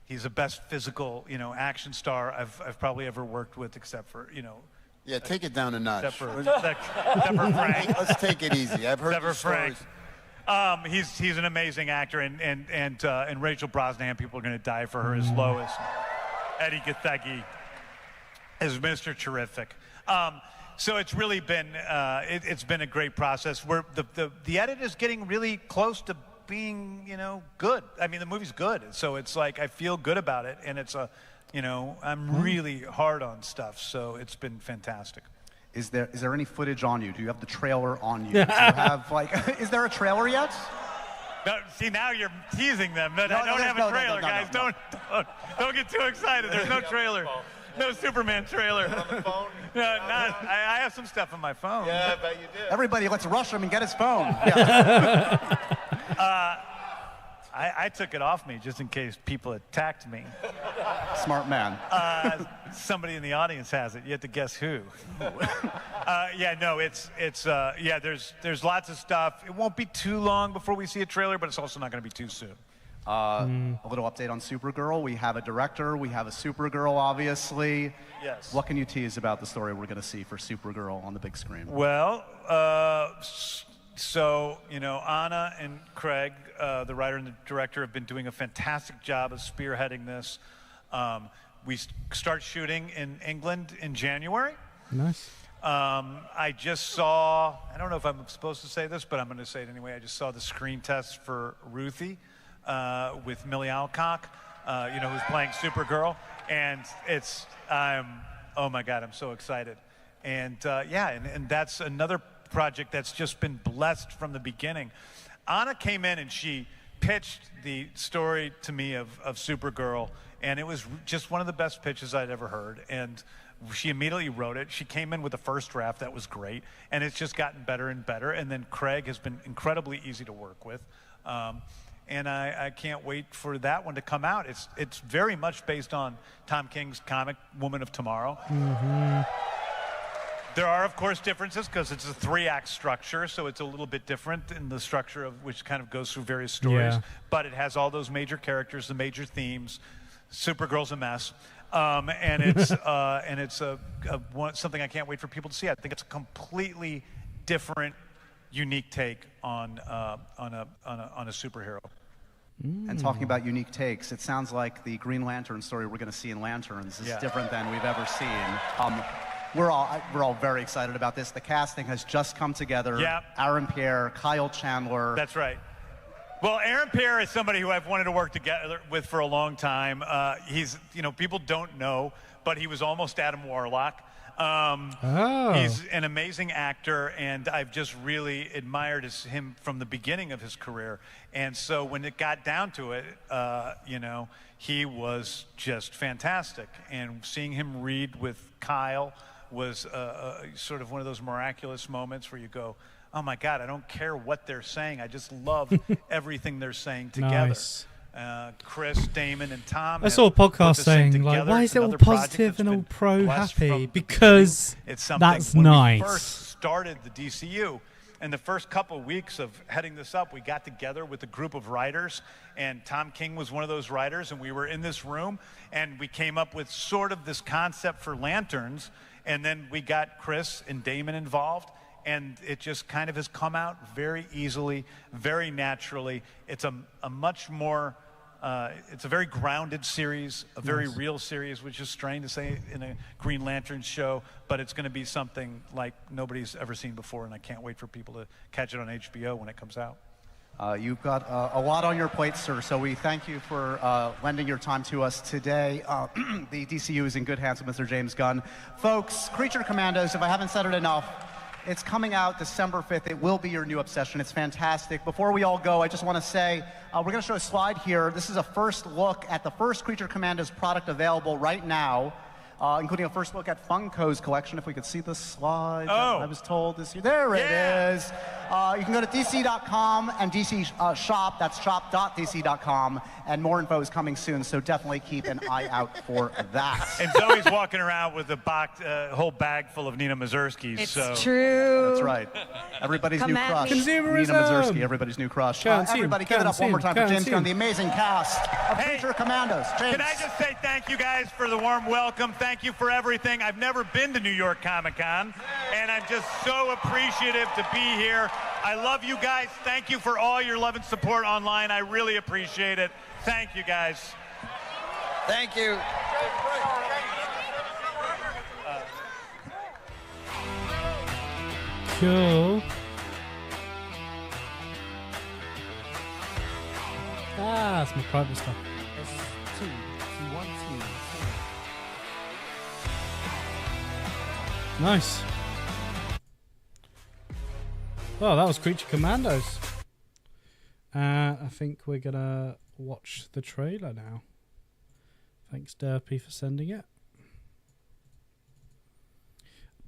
he's the best physical, you know, action star I've probably ever worked with, except for, you know. Yeah, take it down a notch. Except for Frank. Let's take it easy. I've heard Except for stories. Frank. He's an amazing actor, and Rachel Brosnahan, people are going to die for her as Lois. Eddie Gathegi is Mr. Terrific. So it's really been it's been a great process. Where the edit is getting really close to being, you know, good. I mean, the movie's good, so it's like I feel good about it, and it's a, you know, I'm really hard on stuff, so it's been fantastic. Is there any footage on you? Do you have the trailer on you? Do you have like? Is there a trailer yet? No, see, now you're teasing them. I don't have a trailer, guys. Don't get too excited. There's no trailer. No Superman trailer. On the phone? No, I have some stuff on my phone. Yeah, I bet you did. Everybody, let's rush him and get his phone. Yeah. I took it off me just in case people attacked me. Smart man. Somebody in the audience has it. You have to guess who. Yeah, no, yeah. There's lots of stuff. It won't be too long before we see a trailer, but it's also not going to be too soon. A little update on Supergirl. We have a director. We have a Supergirl, obviously. Yes. What can you tease about the story we're going to see for Supergirl on the big screen? Well, so, you know, Anna and Craig, the writer and the director, have been doing a fantastic job of spearheading this. We start shooting in England in January. Nice. I just saw, I don't know if I'm supposed to say this, but I'm going to say it anyway. I just saw the screen test for Ruthie with Millie Alcock, you know, who's playing Supergirl. And oh my God, I'm so excited. And yeah, and that's another project that's just been blessed from the beginning. Anna came in and she pitched the story to me of Supergirl, and it was just one of the best pitches I'd ever heard. And she immediately wrote it. She came in with the first draft that was great, and it's just gotten better and better. And then Craig has been incredibly easy to work with. And I can't wait for that one to come out. It's very much based on Tom King's comic Woman of Tomorrow. Mm-hmm. There are, of course, differences because it's a 3-act structure, so it's a little bit different in the structure of which kind of goes through various stories. Yeah. But it has all those major characters, the major themes. Supergirl's a mess, and it's something I can't wait for people to see. I think it's a completely different, unique take on a superhero. And talking about unique takes, it sounds like the Green Lantern story we're going to see in Lanterns is different than we've ever seen. We're all very excited about this. The casting has just come together. Yeah. Aaron Pierre, Kyle Chandler. That's right. Well, Aaron Pierre is somebody who I've wanted to work together with for a long time. He's, you know, people don't know, but he was almost Adam Warlock. He's an amazing actor, and I've just really admired him from the beginning of his career. And so when it got down to it, you know, he was just fantastic. And seeing him read with Kyle was sort of one of those miraculous moments where you go, oh my God, I don't care what they're saying. I just love everything they're saying together. Nice. Chris, Damon, and Tom. I saw a podcast saying, like, why is it all positive and all pro happy? Because that's nice. When we first started the DCU, and the first couple of weeks of heading this up, we got together with a group of writers, and Tom King was one of those writers, and we were in this room, and we came up with sort of this concept for lanterns, and then we got Chris and Damon involved, and it just kind of has come out very easily, very naturally. It's a much more, it's a very grounded series, a very real series, which is strange to say in a Green Lantern show, but it's going to be something like nobody's ever seen before, and I can't wait for people to catch it on HBO when it comes out. You've got a lot on your plate, sir, so we thank you for lending your time to us today. The DCU is in good hands with Mr. James Gunn. Folks, Creature Commandos, if I haven't said it enough, it's coming out December 5th. It will be your new obsession. It's fantastic. Before we all go, I just want to say, we're going to show a slide here. This is a first look at the first Creature Commandos product available right now, including a first look at Funko's collection. If we could see the slide, I was told this. There it is. You can go to DC.com and DC Shop. That's shop.dc.com. And more info is coming soon, so definitely keep an eye out for that. And Zoe's walking around with a whole bag full of Nina Mazurskis. It's true. That's right. Everybody's Come new at crush. me. Nina Mazursky, everybody's new crush. Everybody, give it up one more time for James Gunn, the amazing cast of Creature Commandos. James. Can I just say thank you guys for the warm welcome. Thank you for everything. I've never been to New York Comic-Con, and I'm just so appreciative to be here. I love you guys. Thank you for all your love and support online. I really appreciate it. Thank you, guys. Thank you. Cool. That's my private stuff. Nice. Oh, that was Creature Commandos. I think we're gonna watch the trailer now. Thanks, Derpy, for sending it.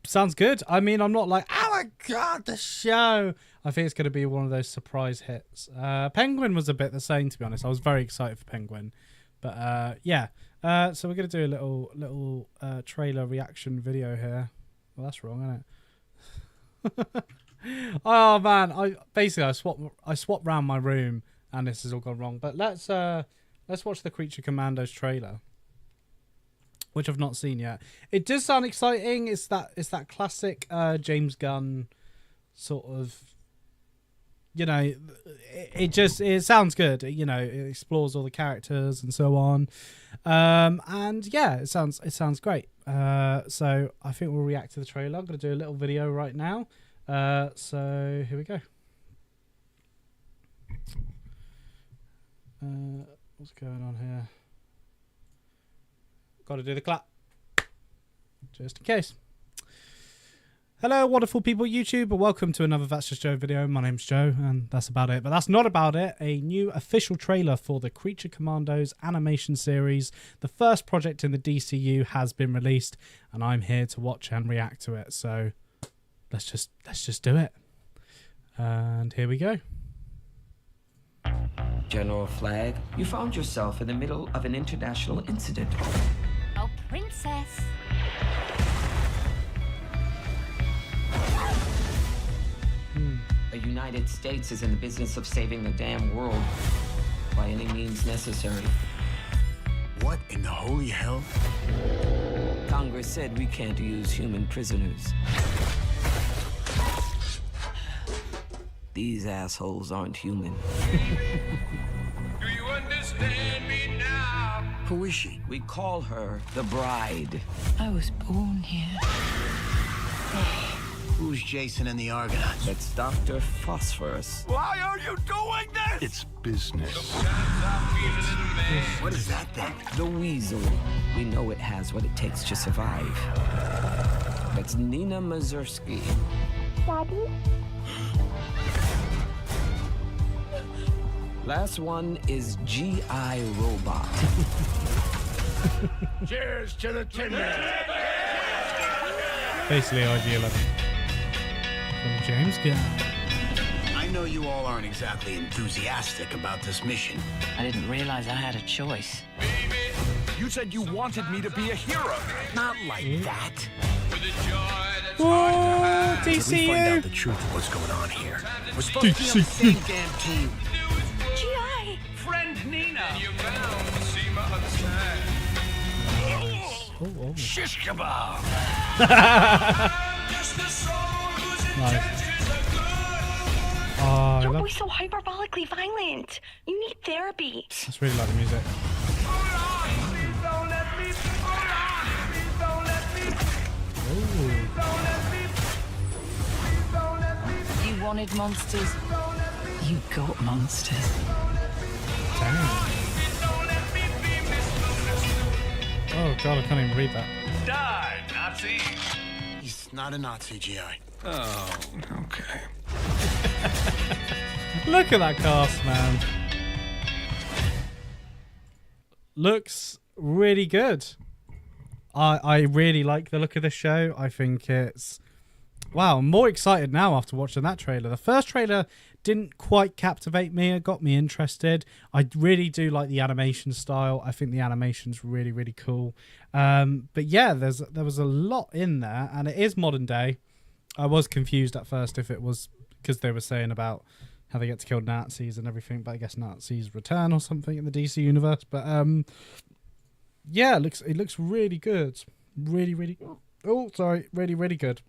Sounds good. I mean, I'm not like, oh my god, the show. I think it's going to be one of those surprise hits. Penguin was a bit the same, to be honest. I was very excited for Penguin. But yeah. So we're going to do a little trailer reaction video here. Well, that's wrong, isn't it? Oh man, I swapped around my room and this has all gone wrong. But let's watch the Creature Commandos trailer, which I've not seen yet. It does sound exciting. It's that classic James Gunn sort of, you know, it sounds good. You know, it explores all the characters and so on. And yeah, it sounds great. So I think we'll react to the trailer. I'm going to do a little video right now. So here we go. What's going on here? Got to do the clap, just in case. Hello, wonderful people, YouTube, and welcome to another That's Just Joe video. My name's Joe, and that's about it. But that's not about it. A new official trailer for the Creature Commandos animation series, the first project in the DCU, has been released, and I'm here to watch and react to it. So let's just do it. And here we go. General Flagg, you found yourself in the middle of an international incident. Oh, princess. The United States is in the business of saving the damn world by any means necessary. What in the holy hell? Congress said we can't use human prisoners. These assholes aren't human. Do you understand me now? Who is she? We call her the Bride. I was born here. Who's Jason and the Argonauts? That's Dr. Phosphorus. Why are you doing this? It's business. What is that thing? The Weasel. We know it has what it takes to survive. That's Nina Mazursky. Daddy? Last one is G.I. Robot. Cheers to the timber. Basically, IG-11 from James Gunn. I know you all aren't exactly enthusiastic about this mission. I didn't realize I had a choice. You said you wanted me to be a hero. Not like that. Oh, Did we find DCU. out the truth of what's going on here? We're supposed to be on the same damn team. GI. Friend Nina. Oh. Shish kebab. Nice. Oh, I You're love. always so hyperbolically violent. You need therapy. I just really like the music. You wanted monsters. You got monsters. Damn. Oh god, I can't even read that. Die, Nazi. He's not a Nazi, GI. Oh, okay. Look at that cast, man. Looks really good. I really like the look of this show. I think it's... Wow, I'm more excited now after watching that trailer. The first trailer didn't quite captivate me. It got me interested. I really do like the animation style. I think the animation's really, really cool. But yeah, there was a lot in there, and it is modern day. I was confused at first if it was because they were saying about how they get to kill Nazis and everything, but I guess Nazis return or something in the DC universe. But yeah, it looks really good. Really, really... Oh, sorry. Really, really good.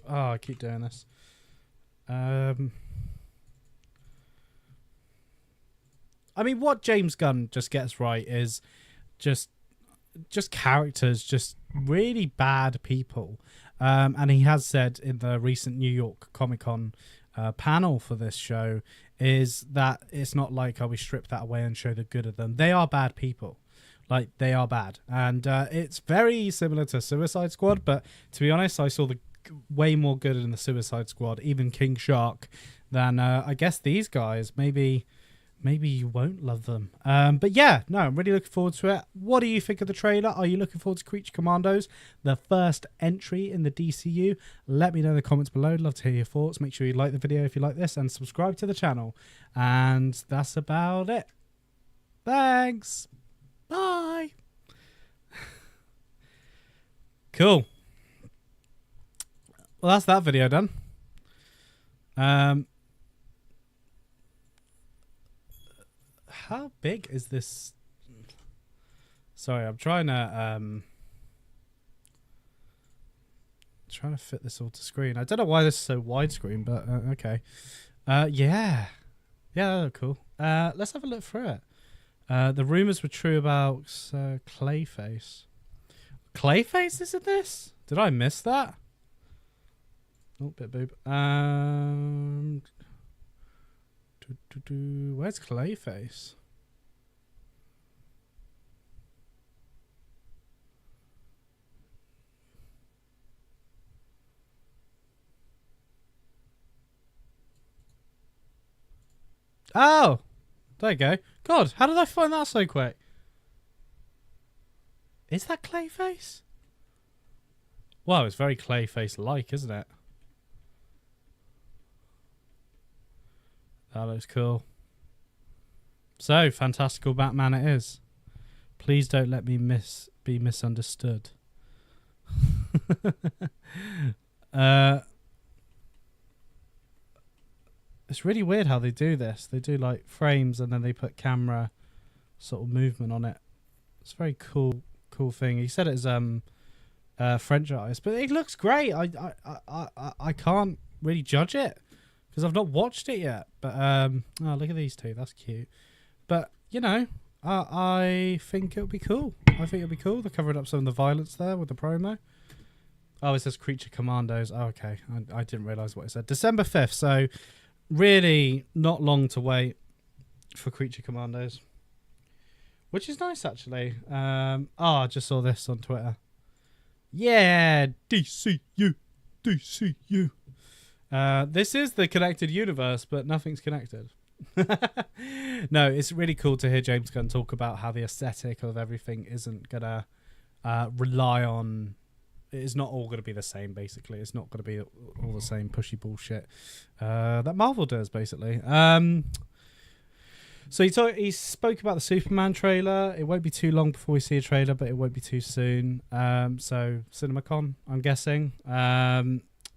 Oh, I keep doing this. I mean, what James Gunn just gets right is just characters, just really bad people. And he has said in the recent New York Comic-Con panel for this show is that it's not like, oh, we strip that away and show the good of them. They are bad people. Like, they are bad. And it's very similar to Suicide Squad, but to be honest, I saw the way more good in the Suicide Squad, even King Shark, than I guess these guys. Maybe you won't love them. But yeah, no, I'm really looking forward to it. What do you think of the trailer? Are you looking forward to Creature Commandos, the first entry in the DCU? Let me know in the comments below. Love to hear your thoughts. Make sure you like the video if you like this and subscribe to the channel. And that's about it. Thanks. Bye. Cool. Well, that's that video done. How big is this? Sorry, I'm trying to fit this all to screen. I don't know why this is so widescreen, but okay. Yeah, cool. Let's have a look through it. The rumors were true about Clayface. Clayface is in this? Did I miss that? Oh, bit boob. Where's Clayface? Oh, there you go. God, how did I find that so quick? Is that Clayface? Wow, it's very Clayface-like, isn't it? That looks cool. So, Fantastical Batman it is. Please don't let me be misunderstood. It's really weird how they do this. They do like frames and then they put camera sort of movement on it. It's a very cool thing. He said it's French artist, but it looks great. I can't really judge it because I've not watched it yet. But oh, look at these two. That's cute. But you know, I think it'll be cool. I think it'll be cool. They're covering up some of the violence there with the promo. Oh, it says Creature Commandos. Oh, okay. I didn't realize what it said. December 5th. So really not long to wait for Creature Commandos, which is nice actually. I just saw this on Twitter. Yeah, DCU. This is the connected universe, but nothing's connected. No, it's really cool to hear James Gunn talk about how the aesthetic of everything isn't gonna rely on it is not all going to be the same. Basically, it's not going to be all the same pushy bullshit that Marvel does. Basically, so he spoke about the Superman trailer. It won't be too long before we see a trailer, but it won't be too soon. So CinemaCon, I'm guessing,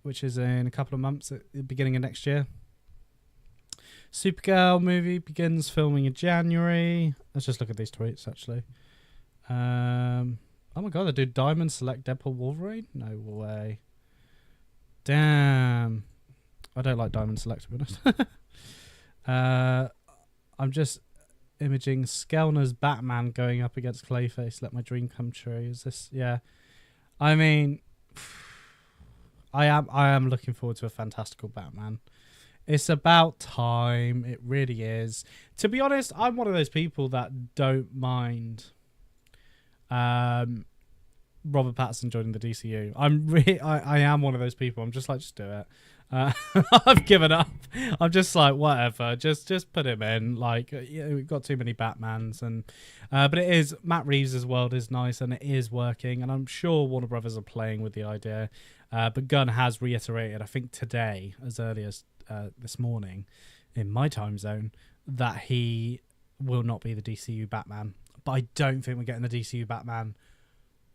which is in a couple of months at the beginning of next year. Supergirl movie begins filming in January. Let's just look at these tweets, actually. Oh my god, they do Diamond Select Deadpool Wolverine? No way. Damn. I don't like Diamond Select, to be honest. I'm just imaging Skellner's Batman going up against Clayface. Let my dream come true. Is this? Yeah. I mean, I am looking forward to a fantastical Batman. It's about time. It really is. To be honest, I'm one of those people that don't mind Robert Pattinson joining the DCU. I am one of those people. I'm just like, just do it. I've given up. I'm just like, whatever. Just put him in. Like, we've got too many Batmans, and but it is, Matt Reeves' world is nice and it is working, and I'm sure Warner Brothers are playing with the idea. But Gunn has reiterated, I think today, as early as this morning, in my time zone, that he will not be the DCU Batman. But I don't think we're getting the DCU Batman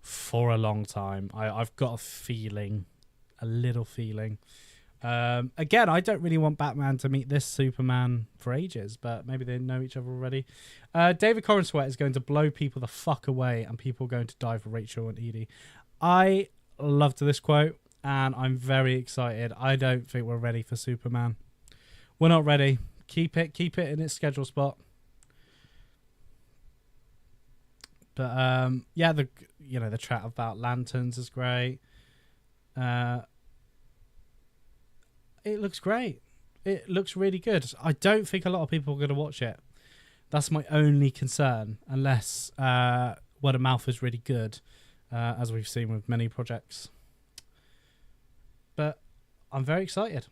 for a long time. I've got a feeling, a little feeling. Again, I don't really want Batman to meet this Superman for ages, but maybe they know each other already. David Corenswet is going to blow people the fuck away, and people are going to die for Rachel and Edie. I loved this quote, and I'm very excited. I don't think we're ready for Superman. We're not ready. Keep it in its schedule spot. But yeah, the chat about lanterns is great. It looks great. It looks really good. I don't think a lot of people are going to watch it. That's my only concern, unless word of mouth is really good, as we've seen with many projects. But I'm very excited.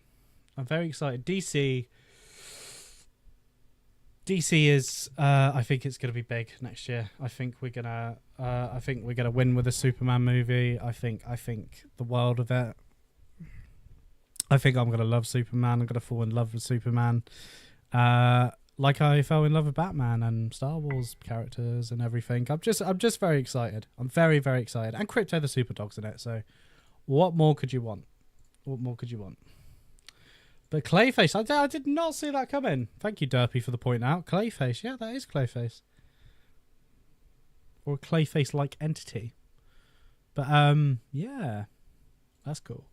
DC is. I think it's going to be big next year. I think we're gonna win with a Superman movie. I think the world of it. I think I'm going to love Superman. I'm going to fall in love with Superman. Like I fell in love with Batman and Star Wars characters and everything. I'm just very excited. I'm very, very excited. And Crypto the Superdog's in it. So what more could you want? But Clayface, I did not see that coming. Thank you, Derpy, for the point out. Clayface, yeah, that is Clayface. Or a Clayface-like entity. But, yeah. That's cool.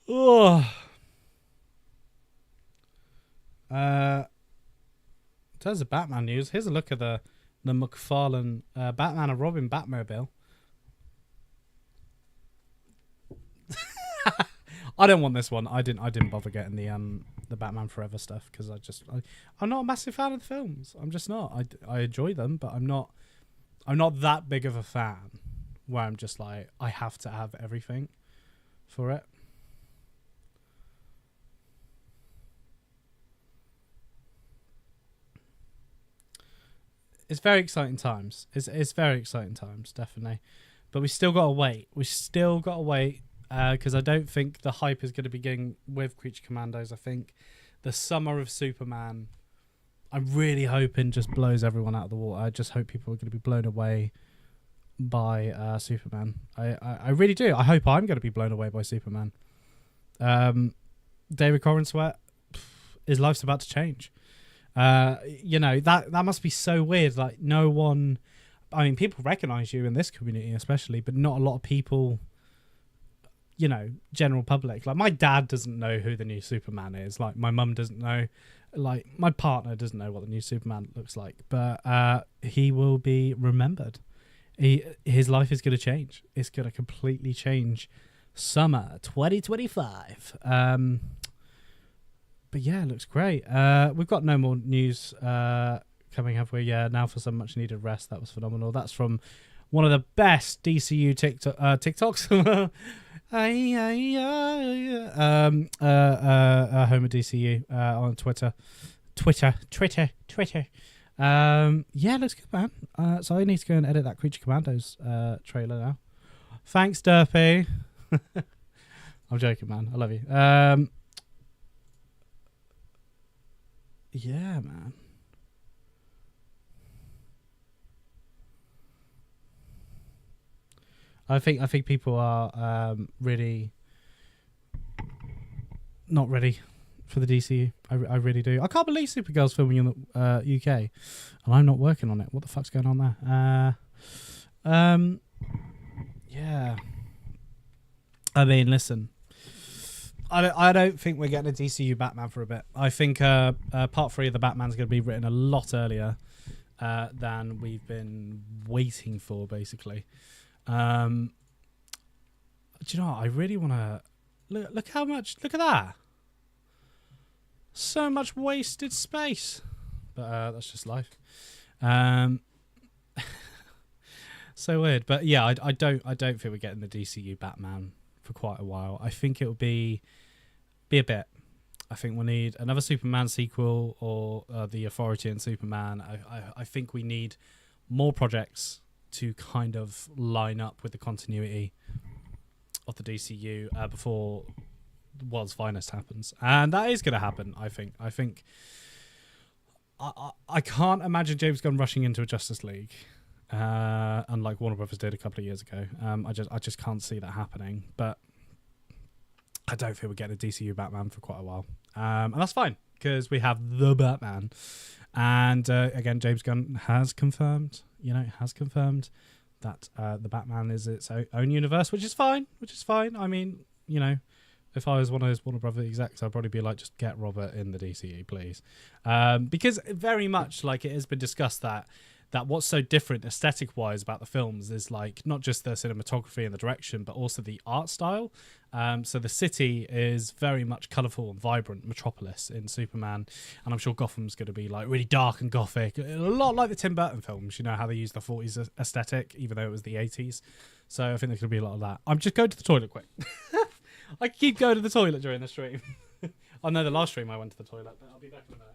Oh. In terms of Batman news, here's a look at the McFarlane Batman and Robin Batmobile. I don't want this one. I didn't bother getting the Batman Forever stuff because I'm not a massive fan of the films. I'm just not. I enjoy them, but I'm not that big of a fan where I'm just like, I have to have everything for it. It's very exciting times. It's very exciting times, definitely. But we still got to wait. Because I don't think the hype is going to begin with Creature Commandos. I think the summer of Superman, I'm really hoping, just blows everyone out of the water. I just hope people are going to be blown away by Superman. I really do. I hope I'm going to be blown away by Superman. David Corenswet, his life's about to change. That must be so weird. Like, no one, I mean, people recognize you in this community especially, but not a lot of people, general public. Like, my dad doesn't know who the new Superman is. Like, my mum doesn't know. Like, my partner doesn't know what the new Superman looks like. But he will be remembered. His life is going to change. It's going to completely change. Summer 2025. But yeah, it looks great. We've got no more news coming, have we? Yeah, now for some much needed rest. That was phenomenal. That's from one of the best DCU TikToks. Home of DCU on Twitter. Yeah, looks good, man. So I need to go and edit that Creature Commandos trailer now. Thanks, Derpy. I'm joking, man. I love you. Yeah, man. I think people are really not ready for the DCU. I really do. I can't believe Supergirl's filming in the UK, and I'm not working on it. What the fuck's going on there? Yeah. I mean, listen. I don't think we're getting a DCU Batman for a bit. I think part 3 of the Batman's going to be written a lot earlier than we've been waiting for, basically. Do you know what? I really want to look how much. Look at that. So much wasted space, but that's just life. So weird, but yeah, I don't think we're getting the DCU Batman for quite a while. I think it will be a bit. I think we'll need another Superman sequel or the Authority and Superman. I think we need more projects to kind of line up with the continuity of the DCU before the world's finest happens, and that is going to happen. I think I can't imagine James Gunn rushing into a Justice League, unlike Warner Brothers did a couple of years ago. I just can't see that happening. But I don't think we're getting a DCU Batman for quite a while, and that's fine because we have the Batman. And again, James Gunn has confirmed, that the Batman is its own universe, which is fine. I mean, if I was one of those Warner Brothers execs, I'd probably be like, just get Robert in the DCU, please. Because very much like it has been discussed that what's so different aesthetic-wise about the films is like not just the cinematography and the direction, but also the art style. So the city is very much colourful and vibrant metropolis in Superman, and I'm sure Gotham's going to be like really dark and gothic, a lot like the Tim Burton films. You know how they use the 40s aesthetic, even though it was the 80s. So I think there's going to be a lot of that. I'm just going to the toilet quick. I keep going to the toilet during the stream. I know the last stream I went to the toilet, but I'll be back in a minute.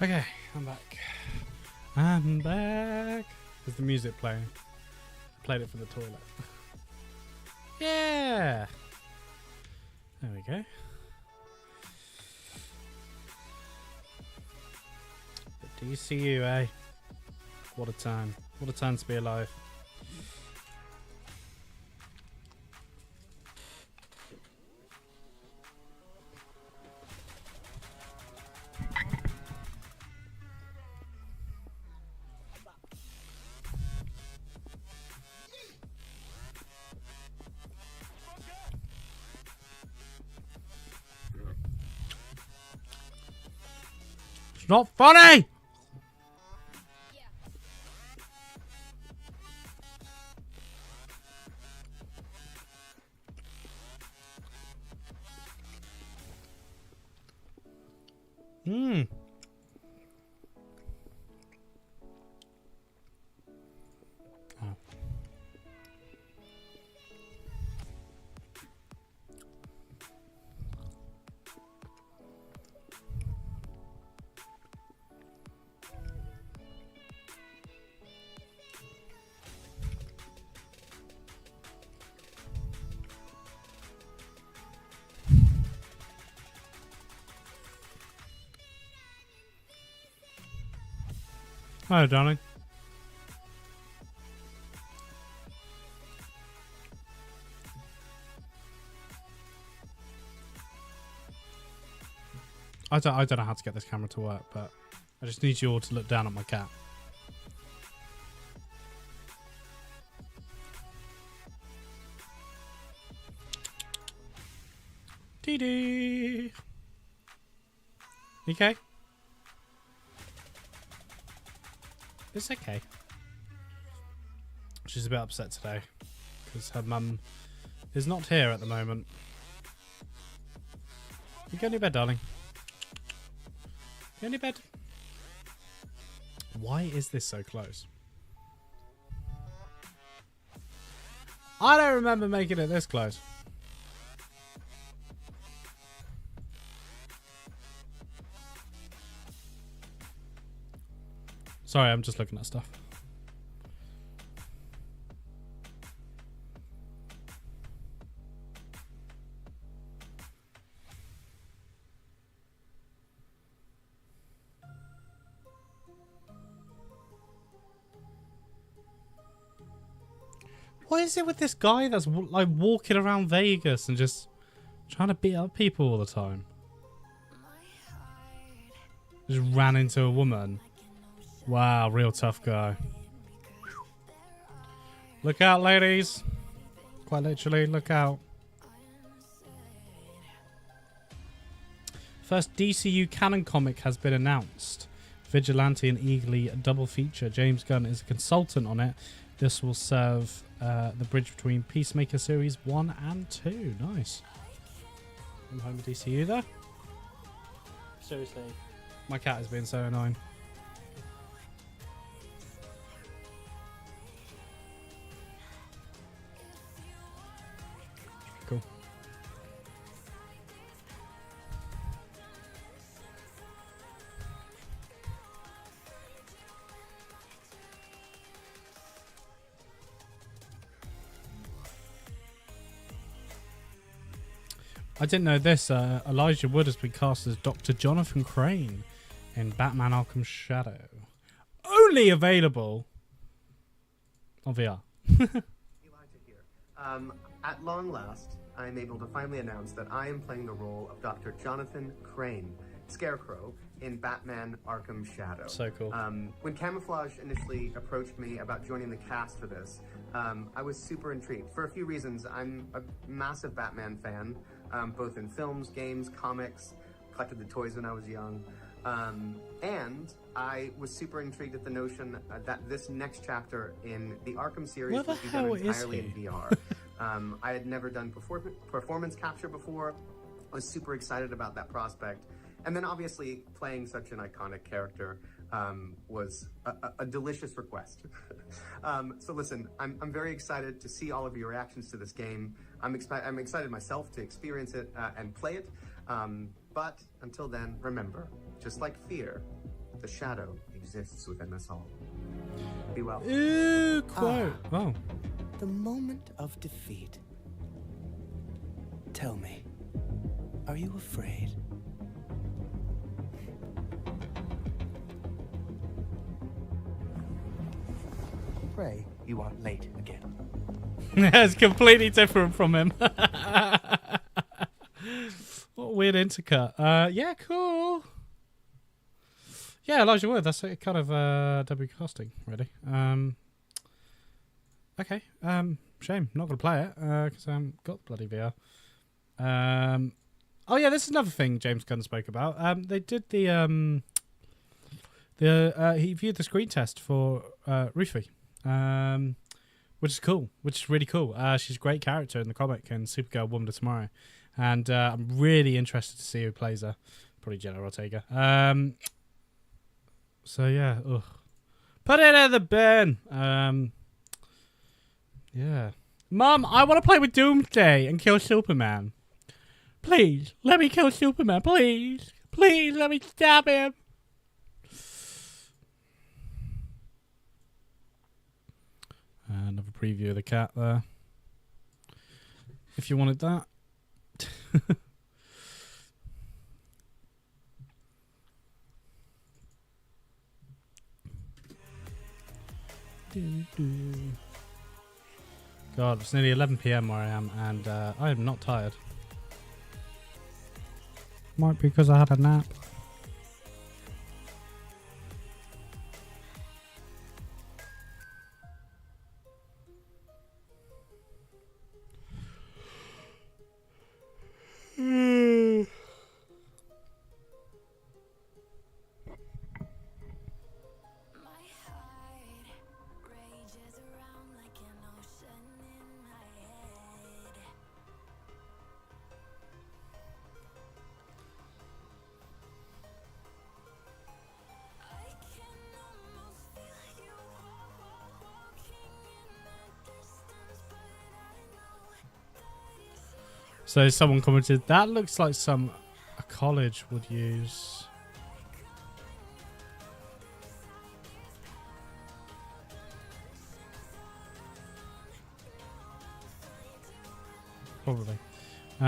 Okay, I'm back. I'm back. Is the music playing? I played it for the toilet. Yeah. There we go. The DCU, eh? What a time. What a time to be alive. It's not funny! Mmm. Oh. Hi, darling. I don't know how to get this camera to work, but I just need you all to look down at my cat. Dee-dee. Okay. It's okay. She's a bit upset today because her mum is not here at the moment. You go to bed, darling. Go to bed. Why is this so close? I don't remember making it this close. Sorry, I'm just looking at stuff. What is it with this guy that's like walking around Vegas and just trying to beat up people all the time? Just ran into a woman. Wow, real tough guy. Look out, ladies. Quite literally, look out. First DCU canon comic has been announced. Vigilante and Eagly double feature. James Gunn is a consultant on it. This will serve the bridge between Peacemaker Series 1 and 2. Nice. I'm home with DCU there. Seriously. My cat is being so annoying. Cool. I didn't know this. Elijah Wood has been cast as Dr. Jonathan Crane in Batman Arkham Shadow. Only available on VR. At long last, I'm able to finally announce that I am playing the role of Dr. Jonathan Crane, Scarecrow, in Batman Arkham Shadow. So cool. When Camouflage initially approached me about joining the cast for this, I was super intrigued for a few reasons. I'm a massive Batman fan, both in films, games, comics, collected the toys when I was young. And I was super intrigued at the notion that this next chapter in the Arkham series would be done entirely in VR. I had never done performance capture before. I was super excited about that prospect. And then obviously playing such an iconic character was a delicious request. So listen, I'm very excited to see all of your reactions to this game. I'm excited myself to experience it and play it. But until then, remember, just like fear, the shadow exists within us all. Be well. Ooh, quote. Oh. The moment of defeat. Tell me, are you afraid? Pray you aren't late again. It's completely different from him. What a weird intercut. Yeah, cool. Yeah, Elijah Wood. That's a kind of debut casting, really. Okay. Shame. Not going to play it because I haven't got the bloody VR. Oh yeah, this is another thing James Gunn spoke about. They did he viewed the screen test for Rufy, which is cool. Which is really cool. She's a great character in the comic and Supergirl Woman of Tomorrow, and I'm really interested to see who plays her. Probably Jenna Ortega. So yeah, put it in the bin. Yeah, Mum, I want to play with Doomsday and kill Superman. Please, let me kill Superman. Please, please, let me stab him. Another preview of the cat there. If you wanted that. God, it's nearly 11 PM where I am, and I am not tired. Might be because I had a nap. So someone commented, that looks like a college would use. Probably. Do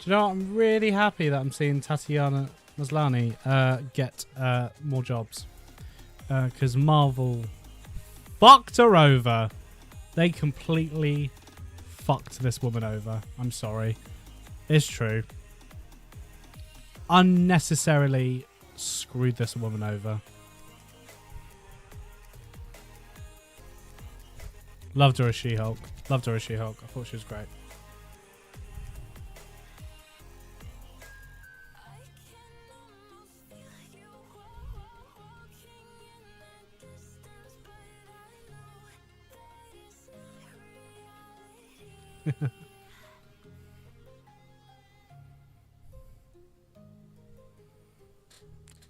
you know what? I'm really happy that I'm seeing Tatiana Maslany get more jobs, because Marvel fucked her over. They completely fucked this woman over. I'm sorry, it's true. Unnecessarily screwed this woman over. Loved her as She-Hulk. Loved her as She-Hulk. I thought she was great.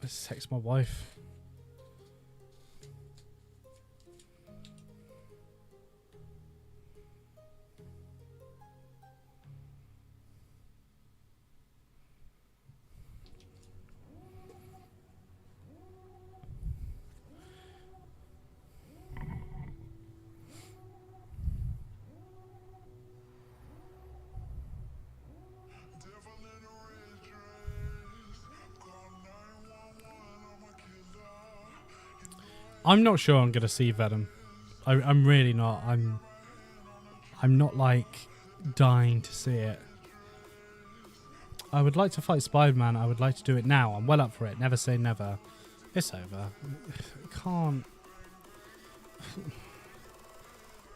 Let's text my wife. I'm not sure I'm gonna see Venom. I'm really not. I'm not like dying to see it. I would like to fight Spider-Man. I would like to do it now. I'm well up for it. Never say never. It's over. I can't.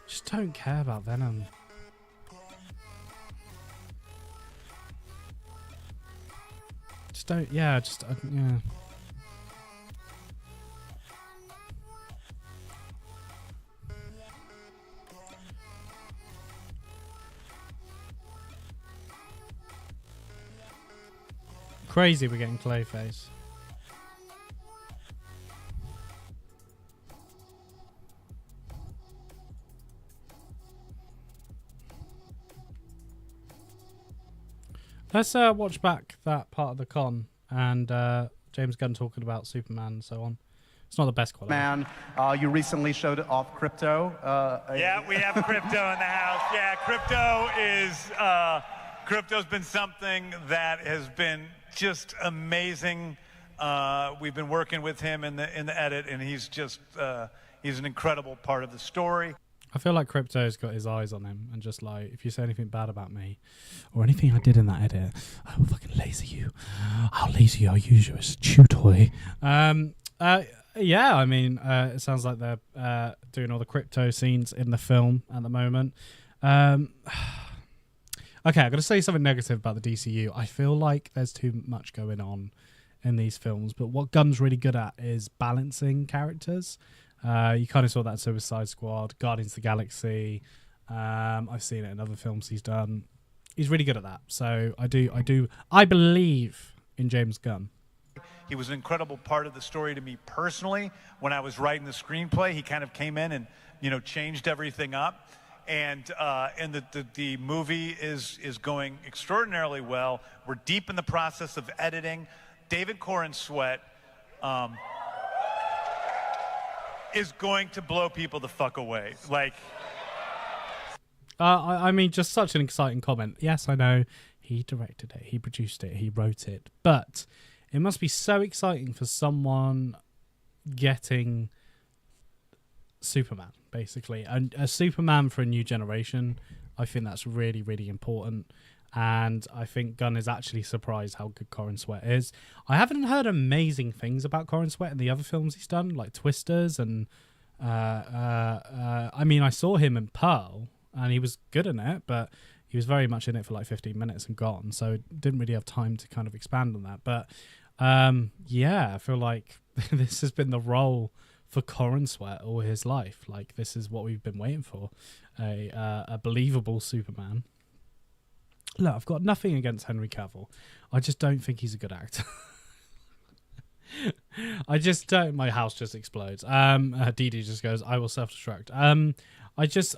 Just don't care about Venom. Just don't. Yeah. Just yeah. Crazy we're getting Clayface. Let's watch back that part of the con and James Gunn talking about Superman and so on. It's not the best quality. Man, you recently showed off crypto. Yeah, we have crypto in the house. Yeah, crypto's been something that has been just amazing. We've been working with him in the edit, and he's just he's an incredible part of the story. I feel like Crypto's got his eyes on him, and just like, if you say anything bad about me or anything I did in that edit, I will fucking laser you. I'll laser you. I'll use you as a chew toy. Yeah, I mean, it sounds like they're doing all the Crypto scenes in the film at the moment. Okay, I'm going to say something negative about the DCU. I feel like there's too much going on in these films, but what Gunn's really good at is balancing characters. You kind of saw that in Suicide Squad, Guardians of the Galaxy. I've seen it in other films he's done. He's really good at that. So I believe in James Gunn. He was an incredible part of the story to me personally. When I was writing the screenplay, he kind of came in and, changed everything up. And the movie is going extraordinarily well. We're deep in the process of editing. David Corin Sweat is going to blow people the fuck away. Like, I mean, just such an exciting comment. Yes, I know he directed it, he produced it, he wrote it, but it must be so exciting for someone getting Superman, basically, and a Superman for a new generation. I think that's really, really important. And I think Gunn is actually surprised how good Corin Sweat is. I haven't heard amazing things about Corin Sweat in the other films he's done, like Twisters, and I mean, I saw him in Pearl, and he was good in it, but he was very much in it for like 15 minutes and gone, so didn't really have time to kind of expand on that. But yeah, I feel like this has been the role for Corin Sweat all his life. Like, this is what we've been waiting for, a believable Superman. Look, I've got nothing against Henry Cavill. I just don't think he's a good actor. I just don't. My house just explodes. Dee Dee just goes, I will self-destruct.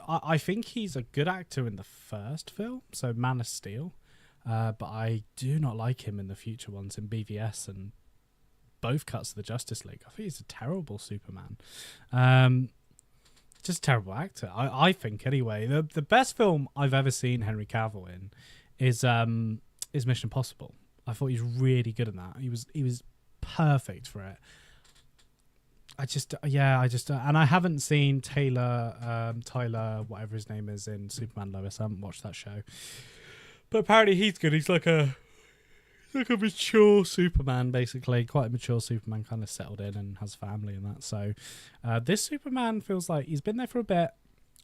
I think he's a good actor in the first film, so Man of Steel. But I do not like him in the future ones, in BVS and both cuts of the Justice League. I think he's a terrible Superman. Just a terrible actor. I think, anyway. The best film I've ever seen Henry Cavill in is Mission Impossible. I thought he was really good in that. He was perfect for it. And I haven't seen Tyler, whatever his name is, in Superman Lois. I haven't watched that show, but apparently he's good. He's like a mature Superman, basically, quite a mature Superman, kind of settled in and has family and that. So this Superman feels like he's been there for a bit.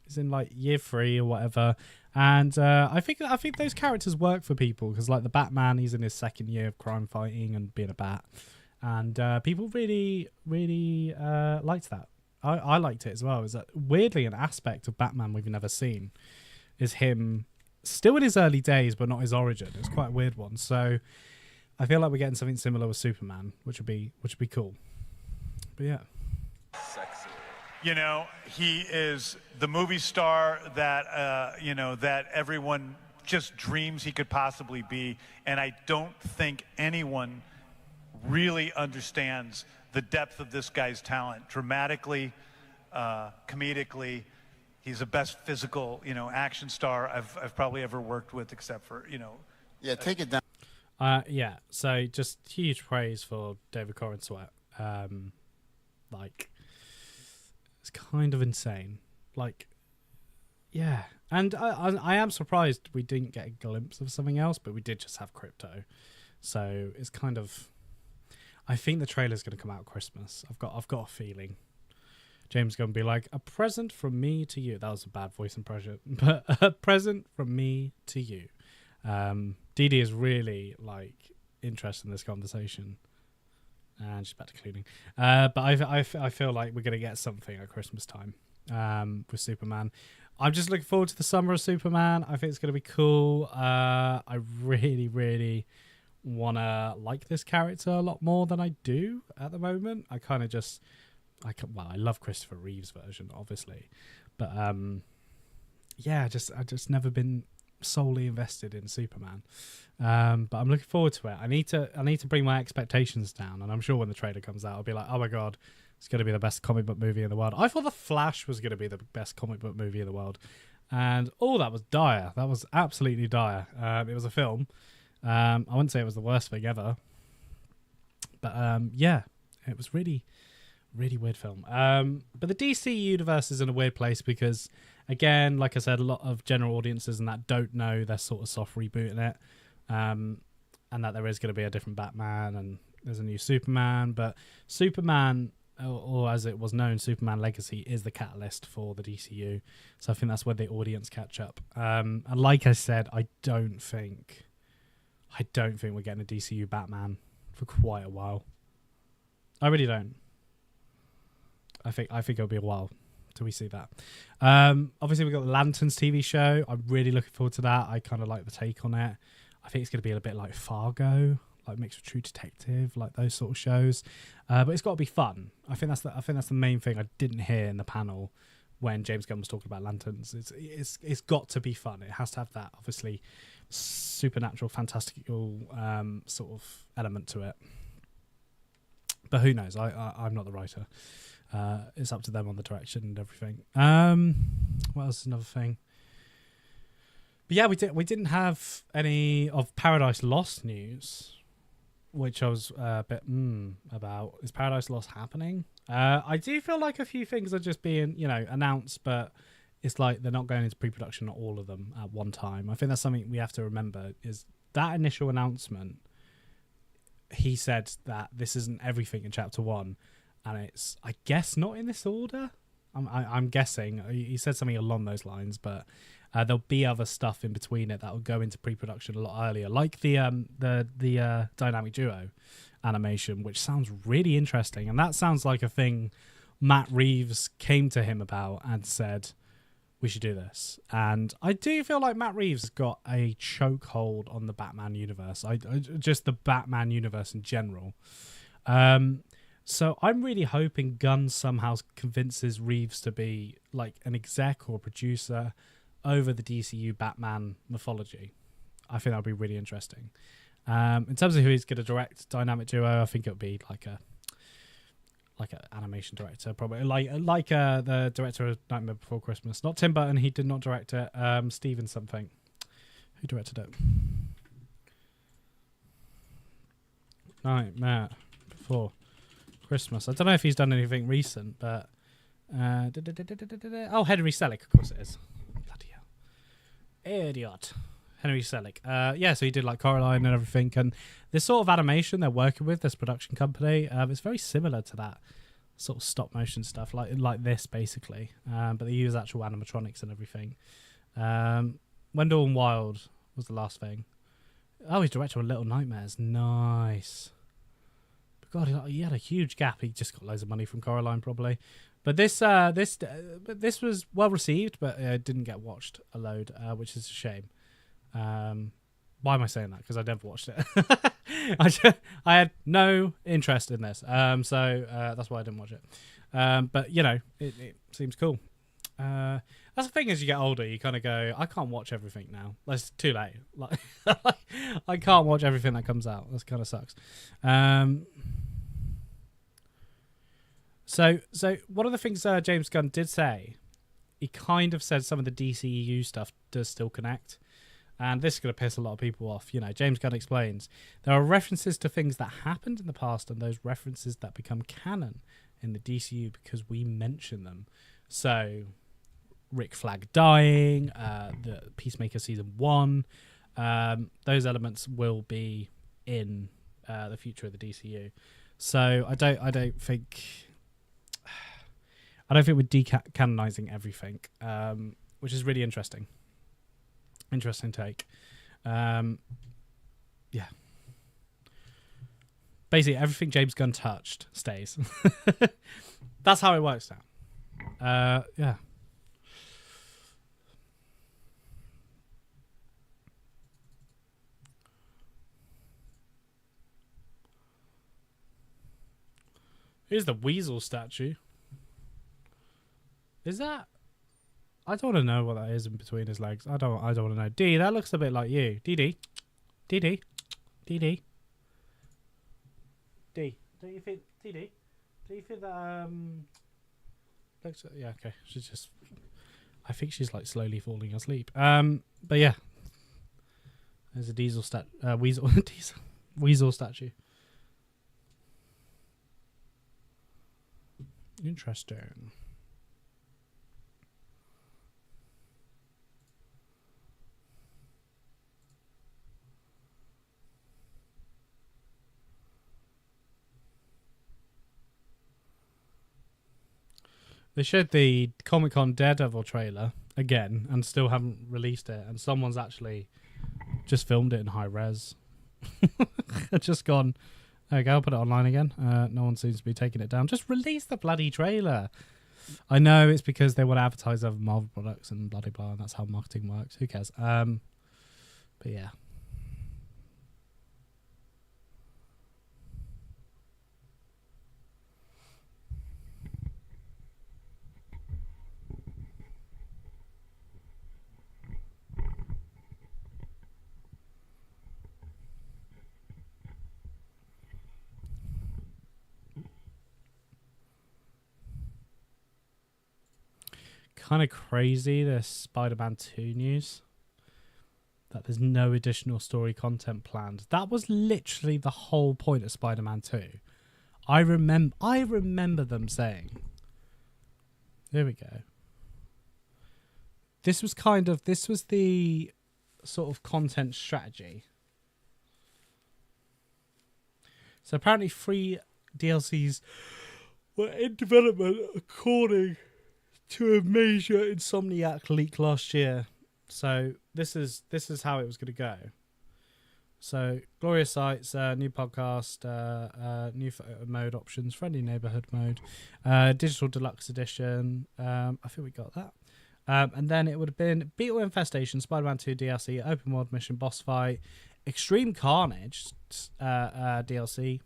He's in like year 3 or whatever, and I think those characters work for people, because like the Batman, he's in his 2nd year of crime fighting and being a bat, and people really, really liked that. I liked it as well. Is that weirdly an aspect of Batman we've never seen, is him still in his early days but not his origin. It's quite a weird one. So I feel like we're getting something similar with Superman, which would be cool. But yeah. Sexy. He is the movie star that, that everyone just dreams he could possibly be. And I don't think anyone really understands the depth of this guy's talent. Dramatically, comedically, he's the best physical, action star I've probably ever worked with, except for, Yeah, take it down. Yeah, so just huge praise for David Corin Sweat. kind of insane. Like, yeah. And I am surprised we didn't get a glimpse of something else, but we did just have crypto. So it's kind of... I think the trailer's going to come out at Christmas. I've got a feeling. James is going to be like, a present from me to you. That was a bad voice impression. But a present from me to you. Dee Dee is really, like, interested in this conversation. And she's back to cleaning. But I feel like we're going to get something at Christmas time with Superman. I'm just looking forward to the summer of Superman. I think it's going to be cool. I really, really want to like this character a lot more than I do at the moment. I kind of just... I love Christopher Reeve's version, obviously. But, yeah, I've just never been solely invested in Superman. But I'm looking forward to it. I need to bring my expectations down, and I'm sure when the trailer comes out I'll be like, oh my god, it's going to be the best comic book movie in the world. I thought The Flash was going to be the best comic book movie in the world, and that was dire. That was absolutely dire. It was a film. I wouldn't say it was the worst thing ever, but yeah, it was really weird film. But the DC universe is in a weird place because, again, like I said, a lot of general audiences and that don't know they're sort of soft rebooting it, and that there is going to be a different Batman and there's a new Superman. But Superman, or as it was known, Superman Legacy, is the catalyst for the DCU. So I think that's where the audience catch up. And like I said, I don't think we're getting a DCU Batman for quite a while. I really don't. I think it'll be a while till we see that. Obviously, we've got the Lanterns TV show. I'm really looking forward to that. I kind of like the take on it. I think it's going to be a bit like Fargo, like mixed with True Detective, like those sort of shows. But it's got to be fun. I think that's the main thing I didn't hear in the panel when James Gunn was talking about Lanterns. It's got to be fun. It has to have that, obviously, supernatural, fantastical sort of element to it. But who knows? I'm not the writer. It's up to them on the direction and everything. What else is another thing? But yeah, we didn't have any of Paradise Lost news, which I was a bit about. Is Paradise Lost happening? I do feel like a few things are just being, announced, but it's like they're not going into pre-production, not all of them at one time. I think that's something we have to remember, is that initial announcement, he said that this isn't everything in chapter 1, and it's, I guess, not in this order. I'm guessing. He said something along those lines, but there'll be other stuff in between it that will go into pre-production a lot earlier, like the Dynamic Duo animation, which sounds really interesting, and that sounds like a thing Matt Reeves came to him about and said, we should do this. And I do feel like Matt Reeves has got a chokehold on the Batman universe, just the Batman universe in general. So I'm really hoping Gunn somehow convinces Reeves to be like an exec or a producer over the DCU Batman mythology. I think that would be really interesting. In terms of who he's going to direct Dynamic Duo, I think it'll be like an animation director, probably like the director of Nightmare Before Christmas. Not Tim Burton, he did not direct it. Steven something. Who directed it? Nightmare Before Christmas. I don't know if he's done anything recent, but Henry Selick, of course it is. Bloody hell. Idiot. Henry Selick. Yeah, so he did like Coraline and everything, and this sort of animation they're working with, this production company, it's very similar to that sort of stop motion stuff, like this basically, but they use actual animatronics and everything. Wendell and Wild was the last thing. Oh, he's director of Little Nightmares. Nice. God, he had a huge gap. He just got loads of money from Coraline, probably. But this was well received, but didn't get watched a load, which is a shame. Why am I saying that? Because I never watched it. I had no interest in this, so that's why I didn't watch it. But it seems cool. That's the thing, as you get older, you kind of go, I can't watch everything now. It's too late. Like, I can't watch everything that comes out. That kind of sucks. So one of the things James Gunn did say, he kind of said some of the DCEU stuff does still connect. And this is going to piss a lot of people off. James Gunn explains, there are references to things that happened in the past and those references that become canon in the DCU because we mention them. So Rick Flag dying, the Peacemaker season 1, those elements will be in the future of the DCU. So I don't think we're decanonizing everything, which is really interesting. Interesting take. Yeah. Basically, everything James Gunn touched stays. That's how it works now. Yeah. Here's the Weasel statue. Is that? I don't want to know what that is in between his legs. I don't want to know. D, that looks a bit like you. DD. DD. DD. D. Don't you think DD? Do you think that looks? Yeah, okay. She's just. I think she's like slowly falling asleep. But yeah. There's a Weasel statue. Interesting. They showed the Comic-Con Daredevil trailer again and still haven't released it, and someone's actually just filmed it in high res. Just gone, there we go, I'll put it online again. No one seems to be taking it down. Just release the bloody trailer. I know it's because they want to advertise other Marvel products and blah, blah, blah, and that's how marketing works. Who cares? But yeah. Kind of crazy, this Spider-Man 2 news, that there's no additional story content planned. That was literally the whole point of Spider-Man 2. I remember them saying, there we go. This was the sort of content strategy. So apparently 3 DLCs were in development according to a major Insomniac leak last year. So this is how it was going to go. So Glorious Sights, new podcast, new photo mode options, friendly neighborhood mode, digital deluxe edition. I think we got that. And then it would have been Beetle Infestation, Spider-Man 2 DLC, open world mission boss fight, Extreme Carnage DLC,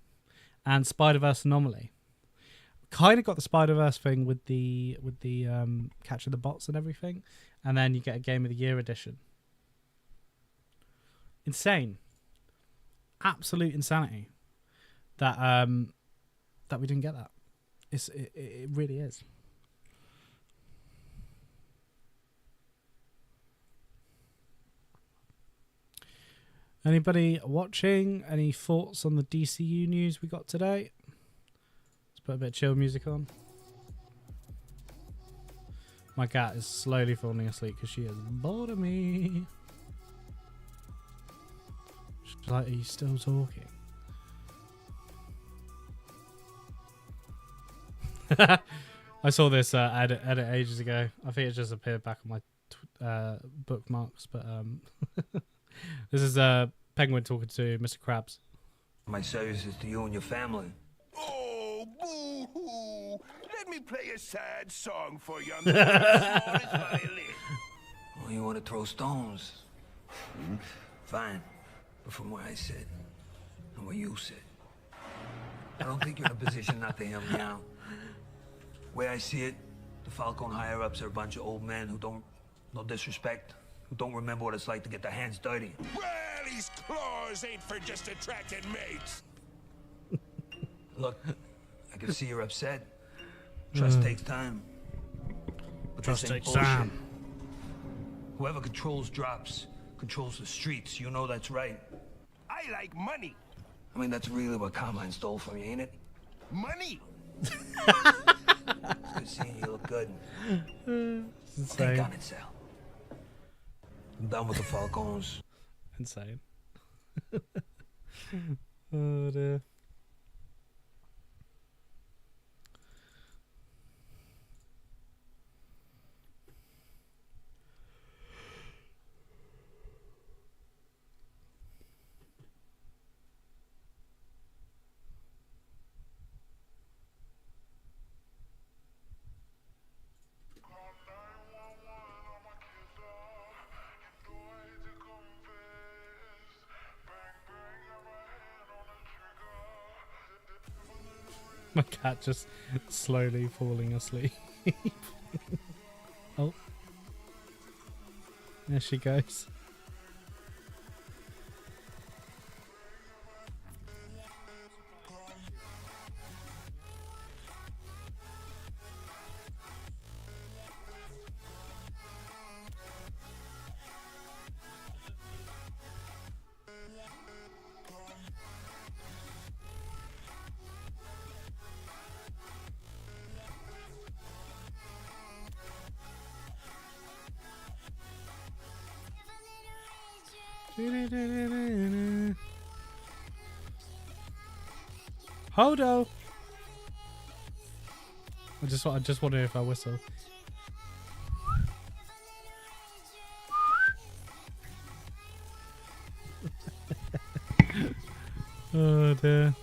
and Spider-Verse Anomaly. Kind of got the Spider-Verse thing with the catching the bots and everything, and then you get a Game of the Year edition. Insane, absolute insanity that we didn't get that. It really is. Anybody watching? Any thoughts on the DCU news we got today? Put a bit of chill music on. My cat is slowly falling asleep because she is bored of me. She's like, are you still talking? I saw this edit ages ago. I think it just appeared back on my bookmarks. But this is Penguin talking to Mr. Krabs. My services to you and your family. Boo-hoo! Let me play a sad song for you on the smallest violin. Oh, you want to throw stones? Fine. But from where I sit and where you sit, I don't think you're in a position not to hear me out. Way I see it, the Falcon higher-ups are a bunch of old men who don't, no disrespect, who don't remember what it's like to get their hands dirty. Well, these claws ain't for just attracting mates. Look, I can see you're upset. Trust takes time. But Trust this ain't takes bullshit. time. Whoever controls drops, controls the streets. You know that's right. I like money. I mean, that's really what Carmine stole from you, ain't it? Money? Good seeing you. Look good. It's Take insane. on it, Sal. I'm done with the Falcons. Insane. Oh dear. My cat just slowly falling asleep. Oh. There she goes. Hodo. I just wonder if I whistle. Oh dear.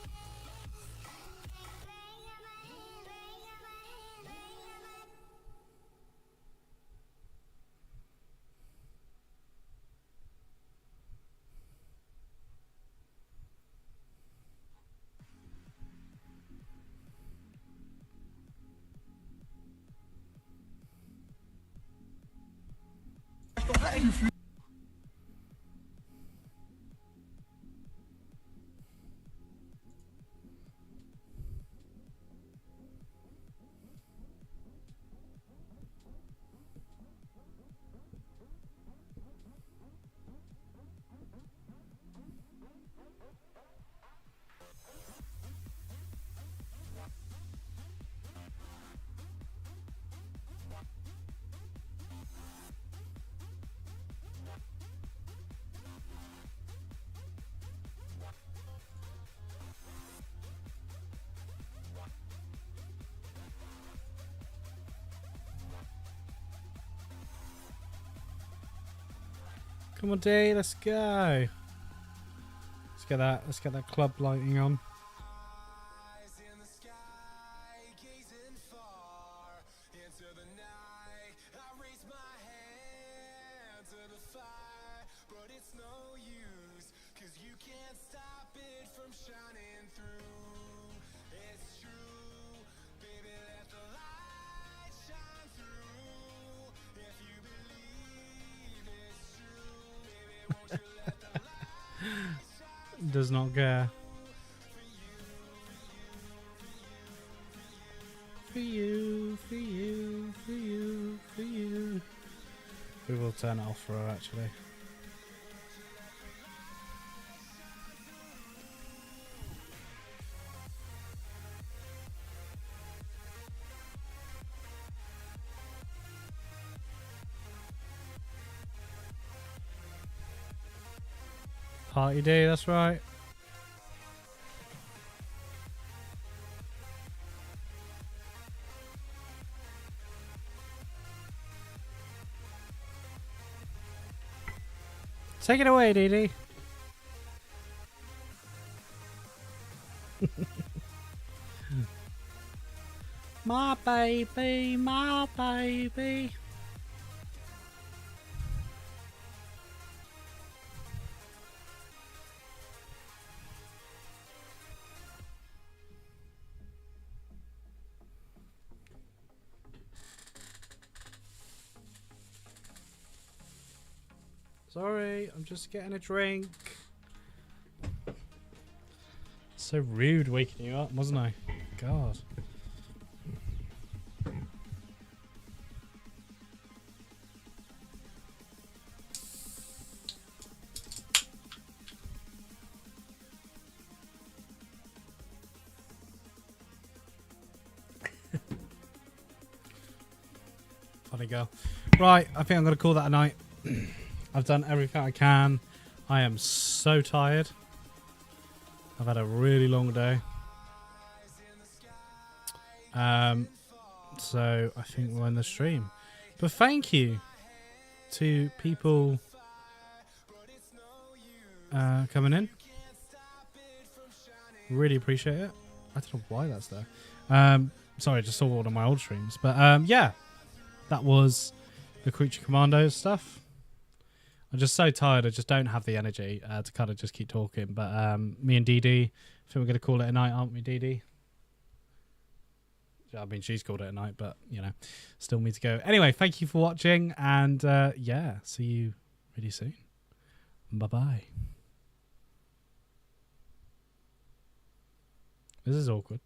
Come on, D, let's go. Let's get that club lighting on. Does not care. For you, for you, for you, for you. We will turn it off for her, actually. Party day, that's right. Take it away, Dee Dee. My baby, my baby. Sorry, I'm just getting a drink. So rude waking you up, wasn't I? God. Funny girl. Right, I think I'm going to call that a night. I've done everything I can. I am so tired. I've had a really long day. So I think we'll end the stream. But thank you to people coming in. Really appreciate it. I don't know why that's there. Sorry, I just saw one of my old streams. But yeah, that was the Creature Commandos stuff. I'm just so tired. I just don't have the energy to kind of just keep talking. But me and Dee Dee, I think we're going to call it a night, aren't we, Dee Dee? I mean, she's called it a night, but, you know, still need to go. Anyway, thank you for watching. And, yeah, see you really soon. Bye-bye. This is awkward.